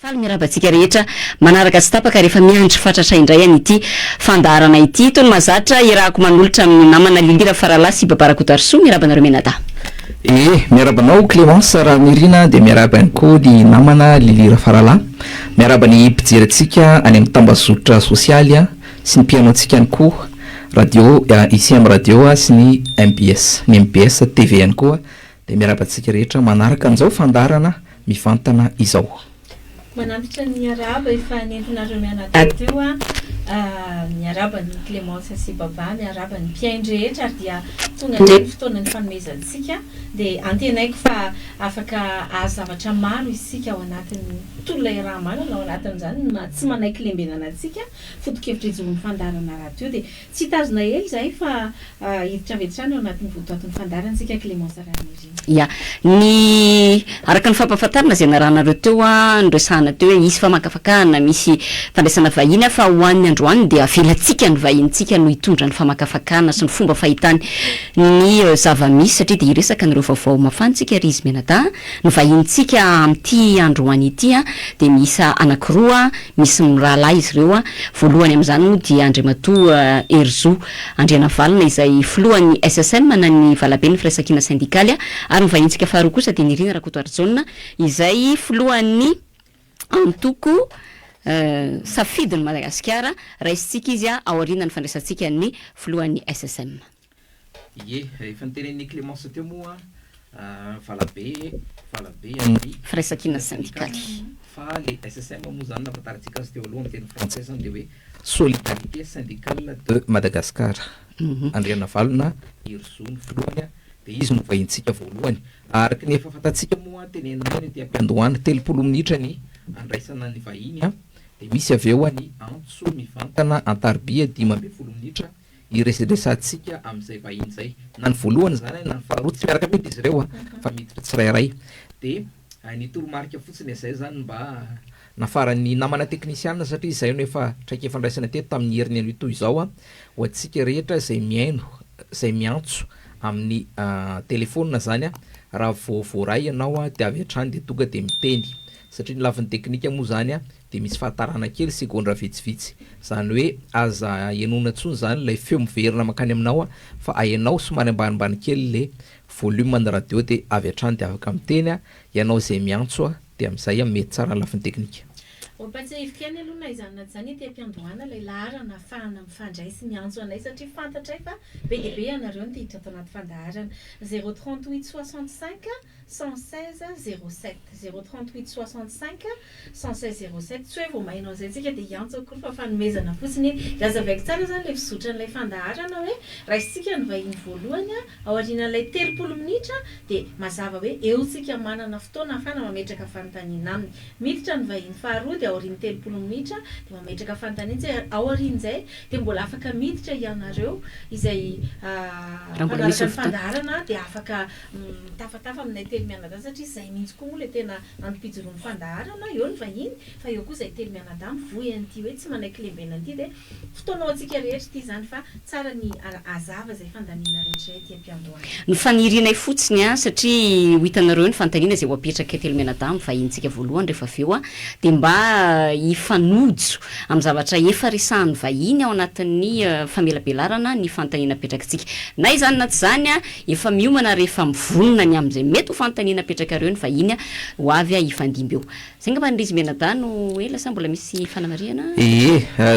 Faly miarabantsika rehetra manaraka sy tapaka rehefa miandry fatratra indray any ity fandarana ity tony mazatra irahako manolotra amin'ny namana Lilira Farala sy Babarakotarso miarabanareo menata. Miarabanao Clémence Ramirina de miarabany koa ny namana Lilira Farala miarabany mpijery-tsika any amin'ny tambazotra sosialy sy ny mpihaino-tsika ihany koa radio ICM radio sy ny MBS TV ihany koa de miarabantsika rehetra manaraka an'izao fandarana mivantana izao. Manampitra ny araba efa nentinareo mianatra teo miaraba ny Clémence sy Baba miaraba ny mpiaino rehetra ary dia tonga ny fotoanany fanomezantsika dia antenaiko fa afaka azo zavatra maro isika ao anatin'ny tolona raha maro ao anatin'izany tsy manaiky lembenana antsika foto-kevitra izomon'ny fandarana radio dia tsy tazona hely izay fa hiditra avetrany ao anatin'ny votoatin'ny fandarantsika Clémence Ramirina. Ya, ny araka ny fampahafantarana izay narahanareo teo ndresahana teo hoe misy famakafakana misy fandraisana vahiny fa hoan'ny androany dia avelantsika ny vahintsika no hitondra ny famakafakana sy ny fomba fahitany ny zava-misy satria dia iresaka nireo vaovao mafantsika ry izy menata ny vahintsika amin'ity androany ity dia misy anankiroa misy mirahalahy izy ireo voalohany amin'izany moa dia Andriamatoa Herzo Andrianavalona izay filohan'ny SSM na ny Valaben'ny Firaisan-kina Sindikaly ary ny vahintsika faharoa kosa dia Nirina Rakotoarjona izay filohan'ny Antoko safidiny Madagasikara raisitsika izy ao aorianany fandraisantsika ny filohan'ny SSM. Efa nitenen'ny Clémence teo moa Valabe amin'ny Firaisan-kina Sindikaly. Fa le SSM moa zany nafantarantsika azy teo aloha amin'ny teny français zany dia hoe Solidarité syndicale de Madagascar. Andrianavalona Herzo ny filohany dia izy no vahintsika voalohany. Araka ny efa fantatsika moa tenenina ny ampiandohany 30 minitra ny andraisana ny vahiny dia misy avy eo ny antso mivantana Antaribia 12 minitra iresadresantsika amin'izay vahiny zay na ny voalohany zany na ny faharoa tsy miaraka mety izy ireo fa miditra tsirairay dia ny toromarika fotsiny izay zany mba nafaran'ny namana teknisiana satria izay no efa traika fandraisana teto tamin'ny herin'ny ano toy izao ho antsika rehetra izay miaino izay miantso amin'ny telefônina zany raha voaray ianao dia avy hatrany dia tonga dia miteny satria ny lafin'ny teknika moa zany dia misy fahatarana kely segondra vitsivitsy zany hoe aza ianona tsony zany ilay feo miverina makany aminao fa ayanao somary ambanimbany kely le volume ny radio dia avy hatrany dia afaka miteny ianao izay miantso dia amin'izay mety tsara ny lafin'ny teknika. Ompatsy ivikany aloha na izany na zany dia ampiandohana ilay laharana ahafahana mifandray sy miantso anay satria fantatray fa be dia be anareo ny tiditra ato anaty fandaharana 038 65 116 07 038 65 116 07 tsy hoe vao mainao izay tsika dia iantso koa fa fanomezana fotsiny gazavaiko tsara zany ilay fizotran'ilay fandaharana hoe raisitsika ny vahiny voalohany ao aorian'ilay 30 minitra dia mazava hoe eo tsika manana fotoana ahafahana mametraka fanontaniana aminy miditra ny vahiny faharoa dia ao aorian'ny 30 minitra dia mametraka fanontaniana izay ao aorian'izay dia mbola afaka miditra ianareo izay manaraka ny fandaharana dia afaka tafatafa aminay telo mianadahy satria izay mihitsy koa moa ilay tena ampijoroan'ny fandaharana eo ny vahiny fa eo koa izay telo mianadahy mivoy an'ity hoe tsy manaiky lembena an'ity dia fotoanao antsika rehetra ity zany fa tsara ny azava izay fandamina rehetra ety ampiandohana. Ny fanirinay fotsiny satria ho hitanareo ny fantaniana izay ho apetraka telo mianadahy amin'ny vahintsika voalohany rehefa avy eo dia mba hifanojo amin'ny zavatra efa resahan'ny vahiny ao anatin'ny famelabelarana ny fantaniana apetrakatsika na izany na tsy zany efa miomana rehefa mivonona ny amin'izay mety ho fantaniana apetraka reo ny vahiny ho avy hifandimby eo. Zay ngamba ny rizy mianadahy no ela sa mbola misy fanamarihana?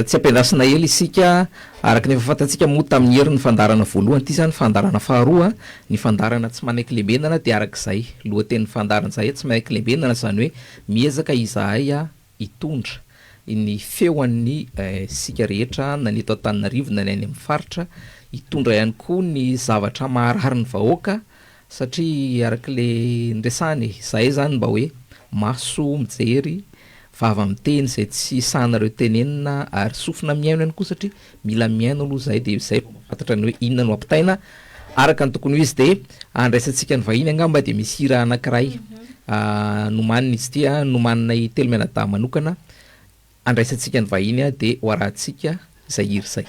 Tsy ampianasina ela isika araka ny efa fantatsika moa tamin'ny herin'ny fandarana voalohany ity zany fandarana faharoa ny fandarana tsy manaiky lembenana dia arak'izay lohatenin'ny fandarana zay tsy manaiky lembenana zany hoe miezaka izahay hitondra ny feoan'ny sika rehetra na ny eto Antananarivo na ny any amin'ny faritra hitondra ihany koa ny zavatra maharary ny vahoaka satria arak'le ndresany zay zany mba hoe maso mijery vava miteny izay tsy sahanareo tenenina ary sofina miaino ihany koa satria mila miaino aloha zay dia izay fantatra ny hoe inona no ampitaina araka ny tokony ho izy dia andraisantsika ny vahiny angamba dia misy hira anankiray nomanina izy ity nomaninay telo mianadahy manokana andraisantsika ny vahiny dia ho arahantsika izay hira izay.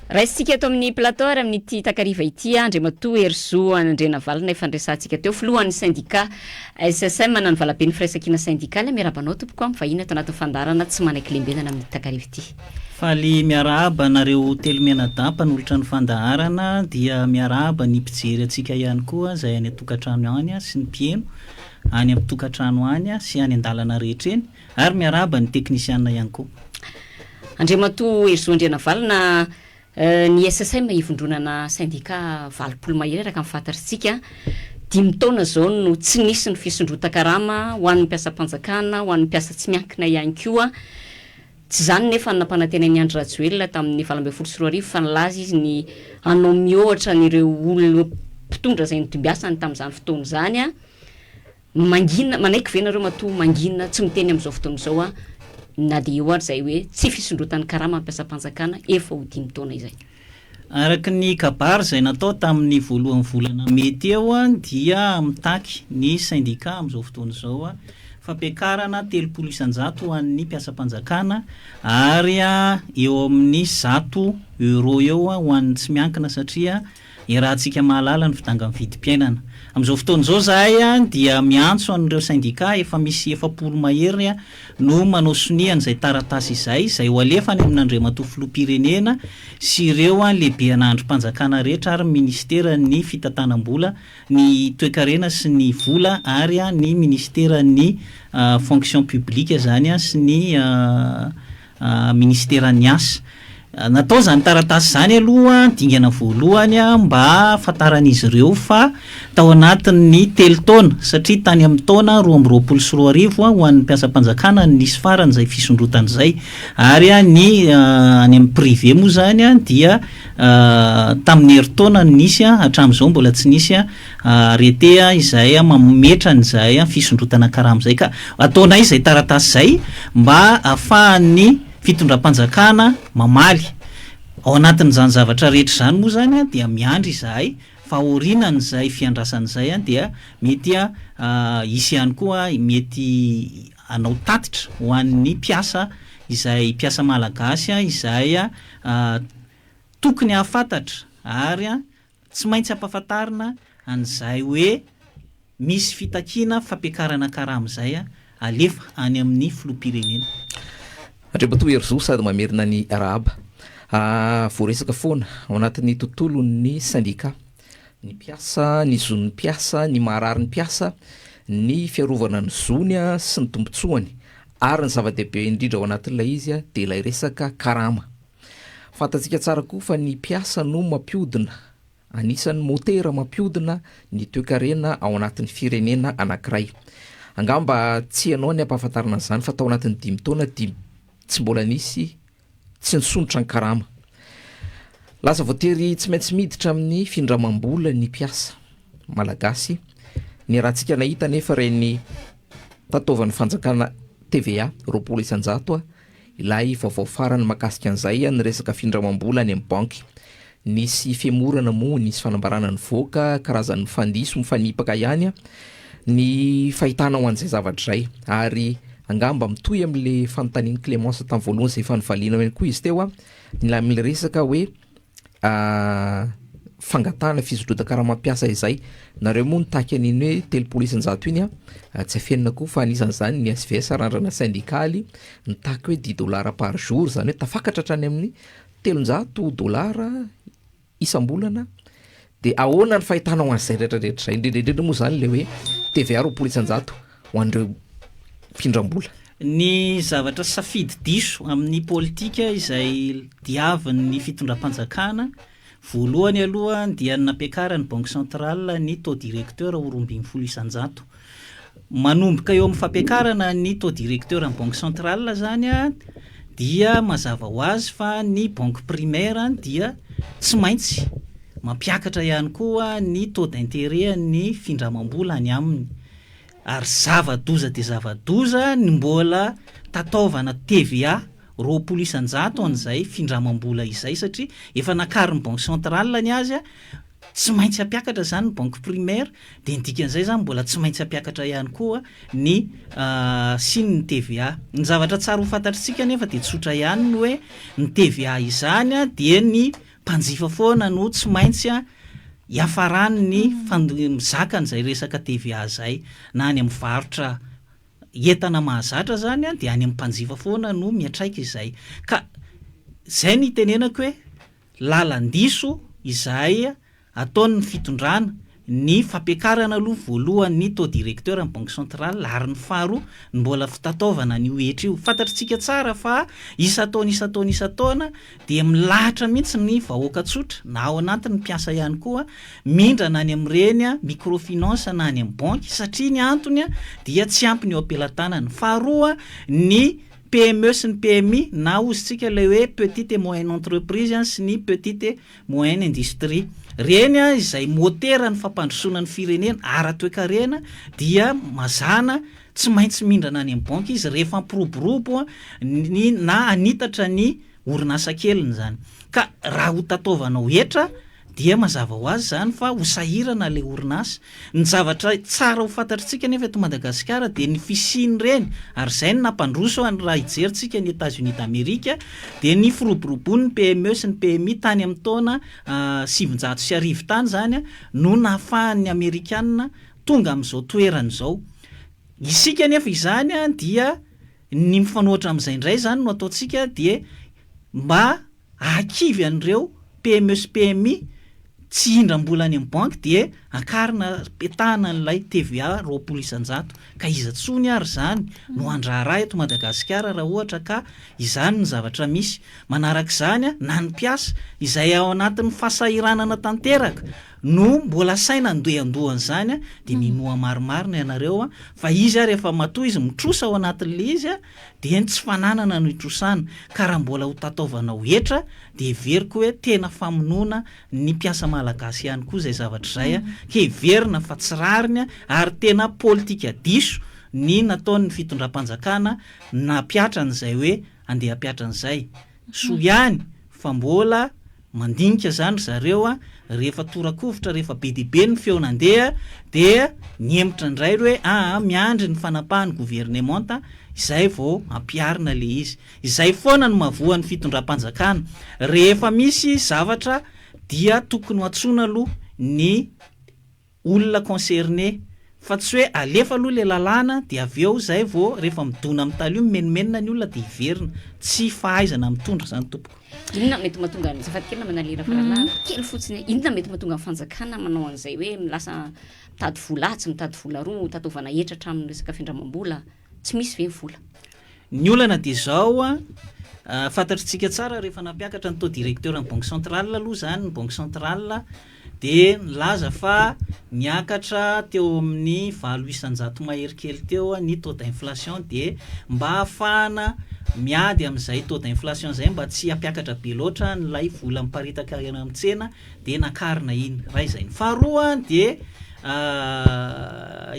Raisitsika eto amin'ny plateau ary amin'ity takariva ity andre matoa Herzo Andrena Valina ifandresantsika teo filohan'ny syndicat SSM manano valaben'ny firaisankina syndicale miarabanao tompoko amin'ny vahiny ato anatin'ny fandarana tsy manaiky lembenana amin'ny takariva ity. Faly miarahaba nareo telo menada mpanolotra ny fandaharana dia miarahaba ny mpijery atsika ihany koa izay any atokantrano any sy ny mpieno any amin'ny tokantrano any sy any an-dalana rehetra eny ary miarahaba ny teknisianina ihany koa. Andriamatoa Herzo Andrena Valina ny SSM ivondronana syndicat valopolo mahery araka amin'ny fantatritsika 5 taona zao no tsy nisy ny fisondrotan-karama ho an'ny mpiasam-panjakana ho an'ny mpiasa tsy miankina ihany koa. Tsy zany nefa nampanantena ny Andry Rajoelina tamin'ny 2024 fa nilaza izy ny anao mihoatra n'ireo olona mpitondra izay nitombiasany tamin'izany fotoana izany mangina manaiky ve nareo matoa mangina tsy miteny amin'izao fotoana izao na dia eo ary izay hoe tsy fisondrotan'ny karama ampiasam-panjakana efa ho 5 taona izay. Araka ny kabary izay natao tamin'ny voalohan'ny volana mety eo dia mitaky ny syndicat amin'izao fotoana izao fampiakarana 300 isan-jato ho an'ny mpiasam-panjakana ary eo amin'ny 100 euro eo ho an'ny tsy miankina satria irahantsika mahalala ny fitanga vidim-piainana. Amin'izao fotoana izao zahay dia miantso an'ireo syndicat efa misy 700 mahery no manao soniana izay taratasy izay ho alefany amin'Andriamatoa filoham-pirenena sy ireo lehibe an'androm-panjakana rehetra ary ministera ny fitantanam-bola ny toe-karena sy ny vola ary ny ministera ny fonction publique zany sy ny ministera ny asa. Natao zany taratasy zany aloha dingana voalohany mba afantaran'izy ireo fa tao anatin'ny 3 taona satria tany amin'ny taona 2024 ho an'ny mpiasam-panjakana nisy farany izay fisondrotana izay ary ny any amin'ny privé moa zany dia tamin'ny herintaona nisy hatramin'izao mbola tsy nisy arrêté izay mametra an'izay fisondrotana karama izay ka ataonay izay taratasy izay mba ahafahan'ny fitondram-panjakana mamaly ao anatin'izany zavatra rehetra zany moa zany dia miandry izahay fa orinan'izay fiandrasan'izay dia mety isy ihany koa mety anao tatitra ho an'ny mpiasa izay mpiasa malagasy izay tokony hafantatra ary tsy maintsy ampahafantarina an'izay hoe misy fitakiana fampiakarana karama izay alefa any amin'ny filoham-pirenena. Andriamatoa Herzo sady mamerina ny arahaba voaresaka foana ao anatin'ny tontolon'ny syndicat ny mpiasa ny zon'ny mpiasa ny maharary ny mpiasa ny fiarovana ny zony sy ny tombotsoany ary ny zava-dehibe indrindra ao anatin'ilay izy dia ilay resaka karama. Fantatsika tsara koa fa ny mpiasa no mampiodina anisan'ny motera mampiodina ny toe-karena ao anatin'ny firenena anankiray. Angamba tsy ianao ny ampahafantarana izany fa tao anatin'ny 5 taona tsy mbola nisy tsy nisondrotra ny karama. Lasa voatery tsy maintsy miditra amin'ny findramam-bola ny mpiasa malagasy. Ny rahantsika nahita nefa reny tataovan'ny fanjakana TVA 20 isan-jato ilay vaovao farany makasika an'izay ny resaka findramam-bola any amin'ny banky. Nisy fiemorana moa nisy fanambarana ny voaka karazan'ny fandiso mifanipaka ihany ny fahitana ho an'izay zavatra izay ary angamba mitohy amin'le fanontaniany Clémence tamin'ny voalohany izay fanivaliana ihany koa izy teo amin'le resaka hoe fangatana fisondrotan-karama mampiasa izay nareo moa nitaky an'iny hoe 300 isan-jato iny tsy afenina koa fa anisan'izany ny SVS randrana syndikaly nitaky hoe $10 par jour zany hoe tafakatra hatrany amin'ny $300 isam-bolana dia ahoana ny fahitana ho an'izay rehetrarehetra izay indrindrindrindra moa zany le hoe TVA 20 isan-jato ho an'ireo mpindram-bola. Ny zavatra safidy diso amin'ny politika izay diavin'ny fitondram-panjakana voalohany aloha dia nampiakarany banque centrale ny taux directeur ho 20 isan-jato. Manomboka eo amin'ny fampiakarana ny taux directeur amin'ny banque centrale zany dia mazava ho azy fa ny banque primaire dia tsy maintsy mampiakatra ihany koa ny taux d'intérêt ny findramam-bola any aminy. Ary zava-doza dia zava-doza ny mbola tataovana TVA 20 isan-jato an'izay findramam-bola izay satria efa nakariny banque centrale ny azy tsy maintsy hampiakatra zany ny banque primaire dia ny dikan'izay zany mbola tsy maintsy hampiakatra ihany koa ny sininy TVA. Ny zavatra tsara ho fantatritsika nefa dia tsotra ihany ny hoe ny TVA izany dia ny mpanjifa foana no tsy maintsy a iafarany ny mizaka n'izay resaka TVA zay na any amin'ny varotra entana mahazatra zany a de any amin'ny mpanjifa foana no miatraika izay ka zay ny tenenako hoe lalandiso izay ataon'ny fitondrana ny fampiakarana aloha voalohany taux directeur amin'ny banque centrale ary ny faharoa ny mbola fitataovana ny oetra io fantatritsika tsara fa isa-taona de milahatra mihitsy ny vahoaka tsotra na ao anatin'ny mpiasa ihany koa mindrana any amin'ireny microfinance na any amin'ny banque satria ny antony dia tsy ampy ny eo ampelantanany faharoa ny PME sy ny PMI na ozytsika le hoe petite et moyenne entreprise sy ny petite et moyenne industrie reny izay motera ny fampandrosoana ny firenena ara-toekarena dia mazana tsy maintsy mindrana any amin'ny banque izy rehefa ampiroborobo na anitatra ny orinasa keliny zany ka raha ho tataovana hetra dia mazava ho azy zany fa ho sahirana le orinasa ny zavatra tsara ho fantatritsika nefa eto Madagasikara de ny fisiny reny ary zay ny nampandroso any raha ijeritsika ny États-Unis d'Amérique de ny firoborobon'ny PME sy ny PMI tany amin'ny taona 700 tany zany no nahafahan'ny Amerikanina tonga amin'izao toerana izao isika nefa izany dia ny mifanohitra amin'izay indray zany no ataontsika de mba akivy an'ireo PME sy PMI tsy hindram-bola any amin'ny banque de akarina petahana n'ilay TVA 20% ka iza tsony ary zany no andraraha eto Madagasikara raha ohatra ka izany ny zavatra misy manarak'izany na ny mpiasa izay ao anatin'ny fahasahiranana tanteraka no mbola saina andohan-dohany zany de minoa maromaro ny ianareo fa izy rehefa matoa izy mitrosa ao anatin'le izy de tsy fananana no itrosana ka raha mbola ho tataovana hetra de veriko hoe tena famonoana ny mpiasa malagasy ihany koa zay zavatra zay ke verina fa tsy rariny ary tena politika diso ny nataon'ny fitondram-panjakana na piatran'izay hoe andeha piatran'izay so ihany fa mbola mandinika zany zareo rehefa torakovitra rehefa be dibe ny feonandeha de niemitra indray hoe miandry ny fanapahany gouvernementa izay vao ampiarina le izy izay foana no mavoan'ny fitondram-panjakana rehefa misy zavatra dia tokony atsoina aloha ny olona concerné fa tsy hoe alefa aloha le lalàna de aveo zay vao rehefa midona amin'ny talio menimenina ny olona de iverina tsy fahaizana mitondra zany tompoko inona mety mahatonga ny zafatkely manalera farala kely fotsiny inona mety mahatonga ny fanjakana manao an'izay hoe milasa mitady vola tsy mitady vola roa tataovana hetra hatramin'ny resaka findramam-bola tsy misy ve vola ny olana de zao fantatritsika tsara rehefa nampiakatra ny taux directeur amin'ny banque centrale aloha zany ny banque centrale de nilaza fa niakatra teo amin'ny 800 mahery kely teo ny taux d'inflation de mba ahafahana miady amin'izay taux d'inflation zay mba tsy hampiakatra be loatra nylay vola miparitaka amin'ny tsena de nakarina iny raha izay ny faharoa de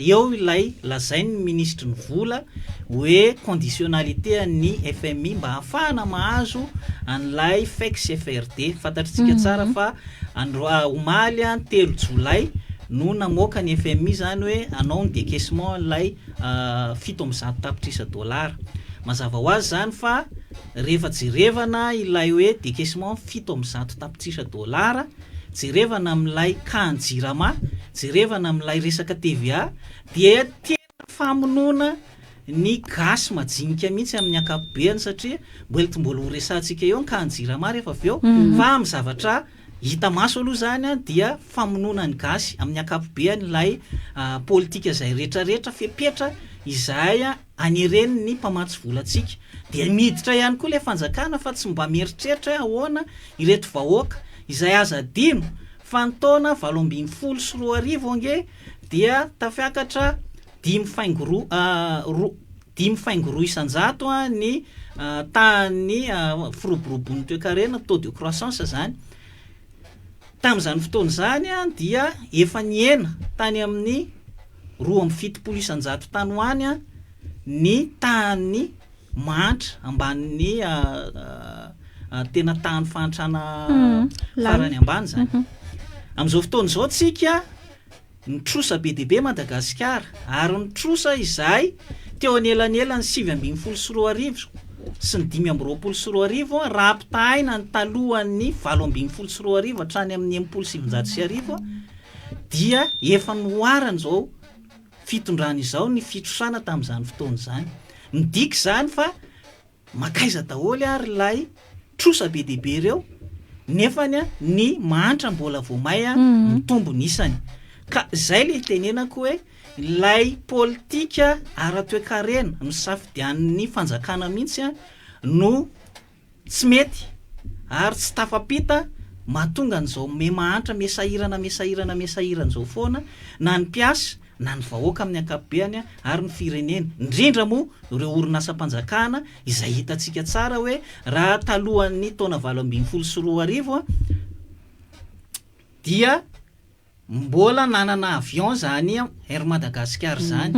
eo ilay lazainy ministre ny vola hoe conditionnalité ny FMI mba ahafahana mahazo an'ilay FEX FRD fantatritsika tsara fa omaly 3 jolay no namoaka ny FMI zany hoe anao ny décaissement lay 700 tapitrisa $. Mazava ho azy zany fa rehefa jerevana ilay hoe décaissement 700 tapitrisa $, jerevana amin'ilay kanjirama, jerevana amin'ilay resaka TVA dia tena famonoana ny gasy majinika mihitsy amin'ny ankapobeny satria mbola ho resantsika eo ny kanjirama rehefa aveo fa amin'ny zavatra hita maso aloha zany dia famonoana ny gasy amin'ny ankapobeny ilay politika izay rehetrarehetra fepetra izay anireny ny mpamatsy volantsika dia miditra ihany koa le fanjakana fa tsy mba mieritreritra ahoana ireto vahoaka izay aza adino fa ny taona 724 ange dia tafiakatra 5.200 ny tany firoborobon'ny toe-karena taux de croissance zany tamin'izany fotoana zany dia efa niena tany amin'ny 2.7 tany hoany ny tany mantra ambanin'ny tena tany fantrana farany ambany zany amin'izao fotoana izao tsika nitrosa be dibe Madagasikara ary nitrosa izay teo anelanelany 7.4 sy ny 524 raha ampitahina ny talohan'ny 724 hatrany amin'ny 770 dia efa noarana zao fitondrana izao ny fitrosana tamin'izany fotoana izany midika zany fa makaiza daholo ary lay trosa be dehibe ireo nefany ny mahantra mbola voamay mitombo nisany ka zay le tenenako hoe lay politika ara-toekarena misafidian'ny fanjakana mihitsy no tsy mety ary tsy tafapita mahatonga an'izao mahantra mesahirana zao foana na ny mpiasa na ny vahoaka amin'ny ankapobeny ary ny firenena indrindra moa ireo orinasam-panjakana izay hitantsika tsara hoe raha talohan'ny taona 2024 dia mbola nanana avion zany Air Madagascar zany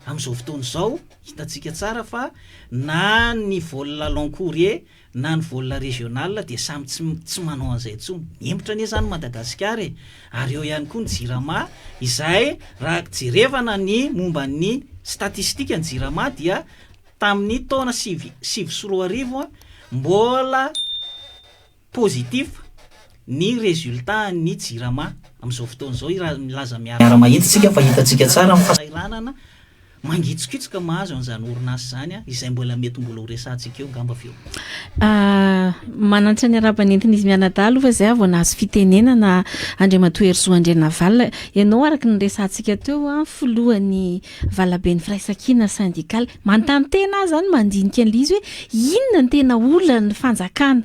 amin'izao fotoana izao hitantsika tsara fa na ny vol long courrier na ny vol régional dia samy tsy manao an'izay tsony miembotra anie zany Madagascar ary eo ihany koa ny jirama izay raha jerevana ny momba ny statistika ny jirama dia tamin'ny taona 2024 mbola positif ny résultat ny jirama amin'izao fotoana izao milaza miara-mahitsika fa hitantsika tsara amin'ny fahasahiranana mangitsikitsika mahazo an'izany orinasa zany izay mbola mety mbola ho resantsika eo ngamba feo manantsy ny arabanentina izy mianadahy fa zay avo nahazo fitenenana Andriamatoa Herzou Andrenaval ianao araka ny resantsika teo filohan'ny Valaben'ny Firaisankina syndicale manontany tena zany mandinika an'izy hoe inona ny tena olana ny fanjakana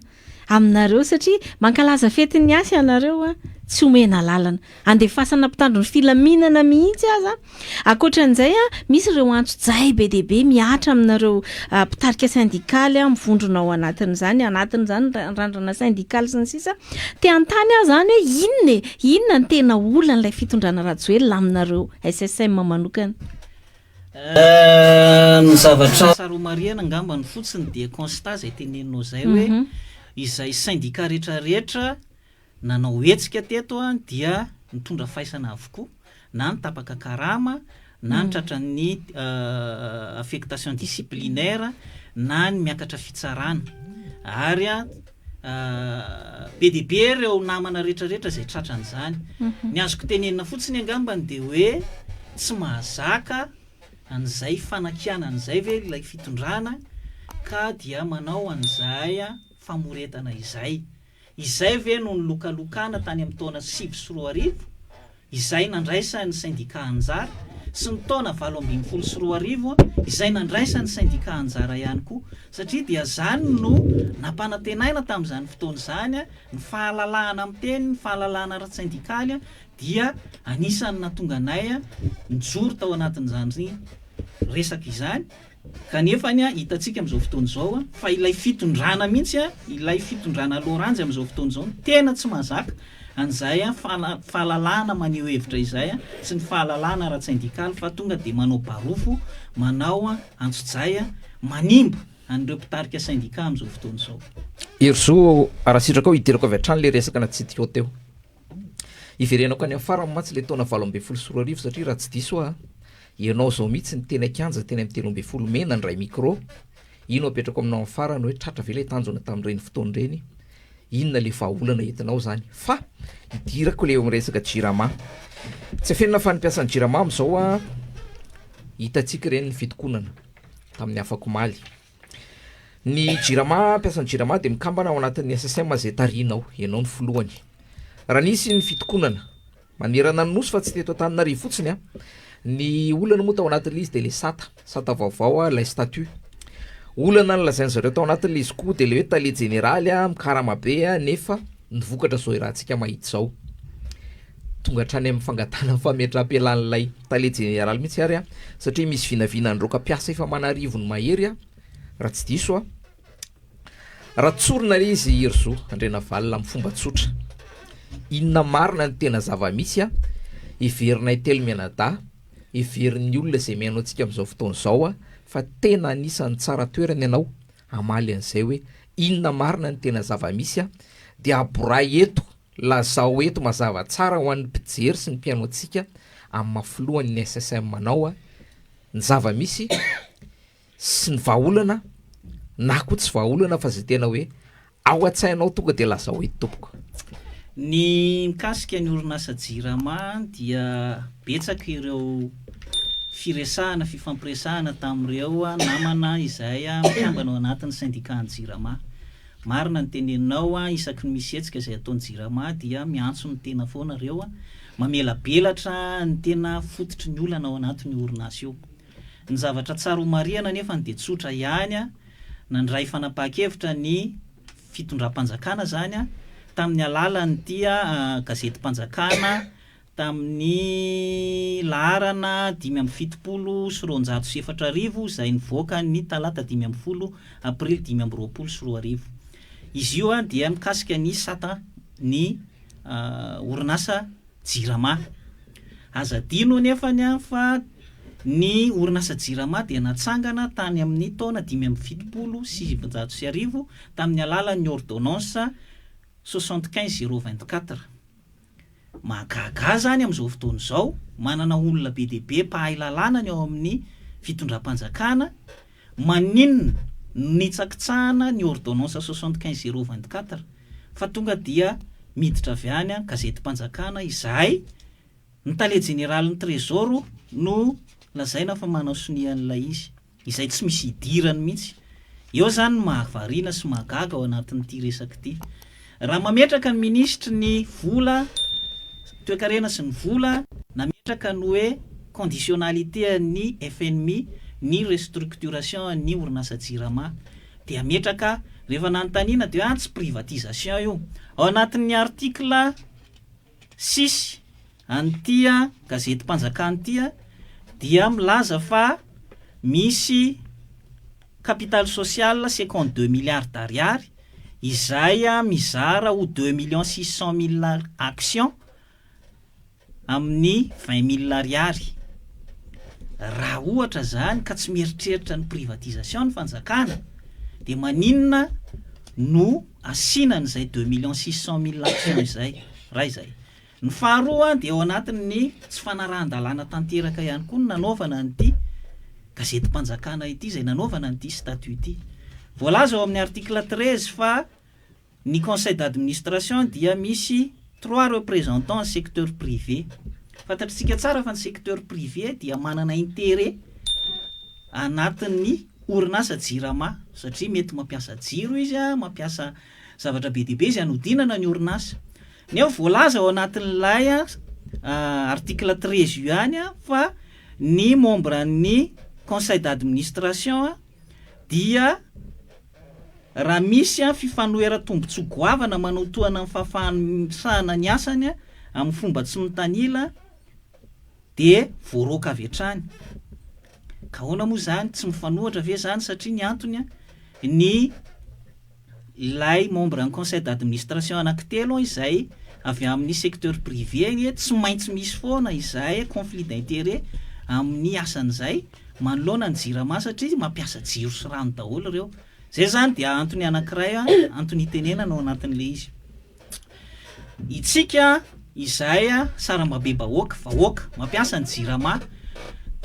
aminareo satria mankalaza fetiny asy ianareo tsy omena lalana andefasana mpitandro ny filaminana mihitsy aza akoatran'izay misy ireo antso-jay be dehibe miatra aminareo mpitarika syndikaly mivondrona ao anatin'izany randrana syndikaly sy ny sisa te antany aho zany hoe inona ny tena olana ilay fitondrana rajoelina aminareo SSM manokana ny zavatra saromariana ngamba ny fotsiny dia constat zay teneninao zay hoe izay syndicat rehetrarehetra nanao hetsika teto dia mitondra faisana avokoa na ny tapaka karama na ny tratran'ny affectation disciplinaire na ny miakatra fitsarana ary be dehibe ireo namana rehetrarehetra zay tratran'izany ny azoko tenenina fotsiny angambany dia hoe tsy mahazaka an'izay fanakiana an'izay ve ilay fitondrana ka dia manao an'izay famoretana izay ve no ny lokalokana tany amin'ny taona 2024 izay nandraisan'ny syndicat anjara sy ny taona 2024 izay nandraisan'ny syndicat anjara ihany koa satria dia zany no nampanantenaina tamin'izany fotoana izany ny fahalalahana amin'ny teny ny fahalalahana ara-syndikaly dia anisany natonga anay mijoro tao anatin'izany resaka izany kanefa hitantsika amin'izao fotoana izao fa ilay fitondrana mihitsy ilay fitondrana loranjy amin'izao fotoana izao tena tsy mahazaka an'izay fahalalahana maneho hevitra izay sy ny fahalalahana ara-syndikaly fa tonga dia manao barofo manao antso-jay manimba an'ireo mpitarika syndicat amin'izao fotoana izao. Herzou arasitraka ao hidirako avy hatrany le resaka natsitiko teo iverenako any amin'ny farany matsy le taona 2024 satria raha tsy diso ianao zao mihitsy ny tena kianja tena amin'ny 13 mena ny ray micro ino apetrako aminao amin'ny farany hoe tratra ve ilay tanjona tamin'ireny fotoana ireny inona le vahaolana entinao zany fa hidirako le eo amin'ny resaka jirama tsy afenina fanimpiasan'ny jirama amin'izao hitantsika ireny ny fitokonana tamin'ny afakomaly ny jirama mpiasan'ny jirama dia mikambana ao anatin'ny SSM zay tarinao ianao ny filohany raha nisy ny fitokonana manerana ny nosy fa tsy teto Antananarivo fotsiny ny olana moa tao anatin'ilay izy dia le sata vaovao lay statut olana ny lazainy zareo tao anatin'ilay izy koa dia le hoe tale jeneraly mikarama be nefa nivokatra zao irantsika mahita zao tonga hatrany amin'ny fangatana fametram-pialan'ilay tale jeneraly mihitsy ary satria misy vinavina androka mpiasa efa manarivo ny mahery raha tsy diso raha tsorina le izy Herzou Andrenaval amin'ny fomba tsotra inona marina ny tena zava-misy iverinay telo mianadahy iverin'ny olona izay miaino antsika amin'izao fotoana izao fa tena anisan'ny tsara toerana ianao amaly an'izay hoe inona marina ny tena zava-misy dia aboray eto lazao eto mazava tsara ho an'ny mpijery sy ny mpiaino antsika amin'ny mafilohan'ny SSM manao ny zava-misy sy ny vahaolana na koa tsy vahaolana fa zay tena hoe ao an-tsainao tonga de lasa hoe tompoko. Ny mikasika ny orinasa jirama dia betsaka ireo firesahana fifampiresahana tamin'ireo namana izay mikambana ao anatin'ny syndicat jirama. Marina ny teneninao isaky ny misy hetsika izay ataon'ny jirama dia miantso ny tena foana ireo mamelabelatra ny tena fototry ny olana ao anatin'ny orinasa io. Ny zavatra tsara ho mariana nefa dia tsotra ihany na ny ray fanapahan-kevitra ny fitondram-panjakana zany tamin'ny alalany dia gazety-mpanjakana tamin'ny laharana 5/7/2024 izay nivoaka ny talata 10 aprily 2024. Izy io dia mikasika ny sata ny orinasa jirama. Aza dino nefany fa ny orinasa jirama dia natsangana tany amin'ny taona 5/7/2024 tamin'ny alalan'ny ordonnance 75/024. Mahagaga zany amin'izao fotoana izao, manana olona be dia be mpahay lalàna ny ao amin'ny fitondram-panjakana, maninona nitsakitsahana ny ordonnance 75/024 fa tonga dia miditra avy any gazety-mpanjakana izay ny tale generalin'ny trésor no lazaina fa manao sonian'ilay izy, izay tsy misy idirany mihitsy. Eo zany mahavariana sy mahagaga ao anatin'ity resaka ity. Raha mametraka ny ministra ny vola toe-karena sy ny vola, nametraka ny hoe conditionnalité ny FNMI ny restructuration ny orinasa jirama, dia ametraka rehefa nanontaniana dia tsy privatisation io. Ao anatin'ny article 6 an'tia gazety-mpanjakana tia dia milaza fa misy capital social 52 milliards d'ariary izay mizara ho 2,600,000 actions amin'ny 20,000 ariary. Raha ohatra zany ka tsy mieritreritra ny privatisation ny fanjakana dia maninona no asinany izay 2,600,000 actions izay raha izay. Ny faharoa dia ao anatin'ny tsy fanarahan-dalàna tanteraka ihany koa nanaovana an'ity gazety-mpanjakana ity izay nanaovana an'ity statut ity. Voalaza ao amin'ny article 13 fa ny conseil d'administration dia misy 3 représentants secteur privé. Fantatritsika tsara fa ny secteur privé dia manana intérêt anatin'ny orinasa jirama satria mety mampiasa jiro izy, mampiasa zavatra be dia be izy hanodinana ny orinasa. Neo voalaza ao anatin'ilay article 13 io ihany fa ny membre ny conseil d'administration dia raha misy fifanoera-tombotsoa goavana manotoana amin'ny fahafahanana ny asany amin'ny fomba tsy mitanila dia voaroaka avy hatrany. Ka ahoana moa zany tsy mifanohitra ve zany satria ny antony ny ilay membre ny conseil d'administration anankitelo izay avy amin'ny secteur privé tsy maintsy misy foana izay conflit d'intérêt amin'ny asan'izay manoloana ny jirama satria mampiasa jiro sy rano daholo ireo. Zay zany dia antony anankiray antony tenenana ao anatin'le izy. Itsika izay sarambabe vahoaka mampiasa ny jirama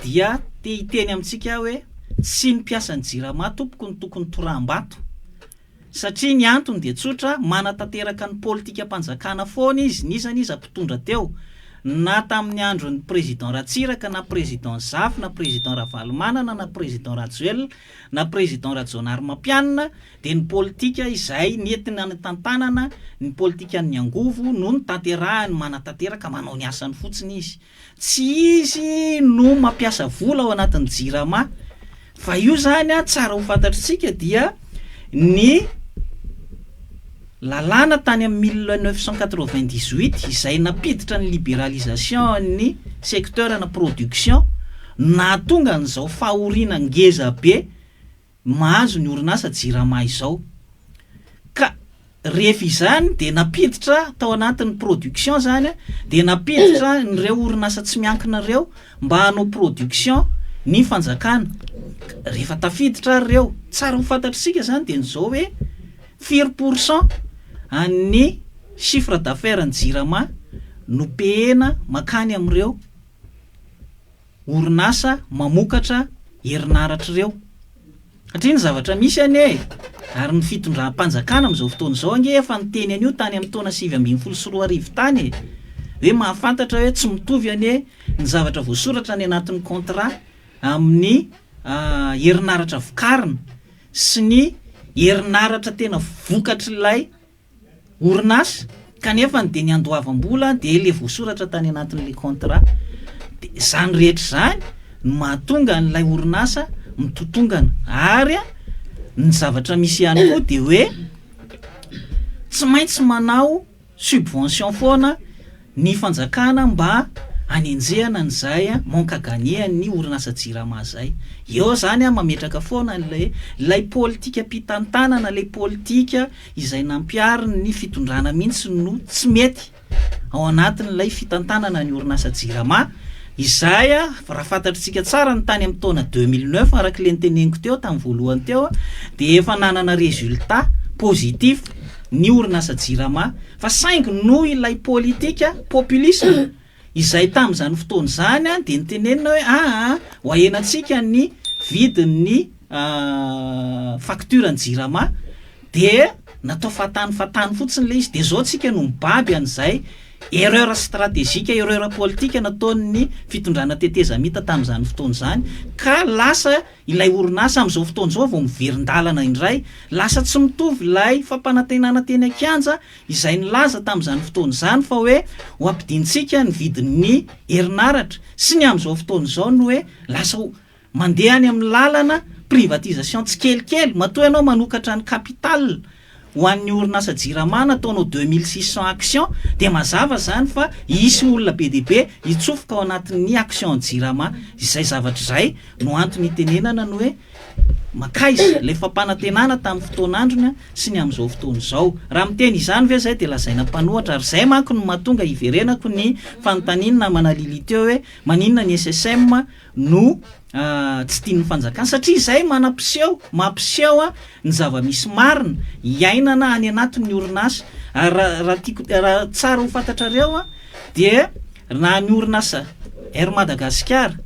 dia te hiteny amintsika hoe tsy mampiasa ny jirama tompoko ny tokony toraham-bato. Satria ny antony dia tsotra, manatanteraka ny politika mpanjakana foana izy, nisany izy ampitondra teo na tamin'ny andron'ny président Ratsiraka na président Zaf na président Ravalomanana na président Rajoelina na président Rajonary Mampianina, dia ny politika izay nentina ny tantanana, ny politika ny angovo no ny tanterahany manatanteraka manao ny asany fotsiny izy. Tsy izy no mampiasa vola ao anatin'ny jirama, fa io zany tsara ho fantatritsika dia ny lalàna tany amin'ny 1998 izay napiditra ny libéralisation ny secteur na production nahatonga an'izao fahoriana ngeza be mahazo ny orinasa jirama izao. Ka rehefa izany dia napiditra tao anatin'ny production zany dia napiditra nireo orinasa tsy miankina ireo mba hanao production ny fanjakana. Rehefa tafiditra ireo, tsara ho fantatritsika zany dia n'izao hoe 4% an'ny chiffre d'affaires ny jirama no pehena makany amin'ireo orinasa mamokatra herinaratra ireo. satria ny zavatra misy any e ary ny fitondram-panjakana amin'izao fotoana izao ange efa niteny an'io tany amin'ny taona 2014 tany hoe mahafantatra hoe tsy mitovy anie ny zavatra voasoratra any anatin'ny contrat amin'ny herinaratra vokarina sy ny herinaratra tena vokatry'ilay orinasa kanefa ny de ny andoavam-bola de le voasoratra tany anatin'le contrat de zany rehetra zany no mahatonga n'ilay orinasa mitotongana ary ny zavatra misy ihany koa de hoe tsy maintsy manao subvention foana ny fanjakana mba anenjehana n'izay manque à gagner ny orinasa jirama zay eo zany mametraka foana lay politika mpitantanana lay politika izay nampiary ny fitondrana mihitsy no tsy mety ao anatin'ilay fitantanana ny orinasa jirama izay raha fantatritsika tsara ny tany amin'ny taona 2009 araka le niteneniko teo tamin'ny voalohany teo de efa nanana résultat positif ny orinasa jirama fa saingy noho ilay politika populisme izay tamin'izany fotoana zany de nitenenina hoe hoahenatsika ny vidin'ny facture ny jirama de natao fatany fotsiny le izy de zao tsika no mibaby an'izay erreur stratégique erreur politique nataon'ny fitondrana tetezamita tamin'izany fotoana zany ka lasa ilay orinasa amin'izao fotoana zao vao miverin-dalana indray lasa tsy mitovy ilay fampanantenana teny an-kianja izay nilaza tamin'izany fotoana zany fa hoe ho ampidintsika ny vidin'ny herinaratra sy ny amin'izao fotoana zao no hoe lasa mandeha any amin'ny lalana privatisation tsikelikely matoa ianao manokatra ny capital ho an'ny orinasa jirama nataonao 2600 action de mazava zany fa isy olona be de be hitsofoka ao anatin'ny action jirama izay zavatra zay no antony itenenana no hoe makaiza le fampanantenana tamin'ny fotoan'androny sy ny amin'izao fotoana izao raha miteny izany ve zay de lazaina mpanohatra ary zay manko no mahatonga hiverenako ny fanontaniana manalili teo hoe maninona ny SSM no tsy tian'ny fanjakana satria zay mampiseho ny zava-misy marina iainana any anatin'ny orinasa raha tsara ho fantatrareo de na ny orinasa Air Madagascar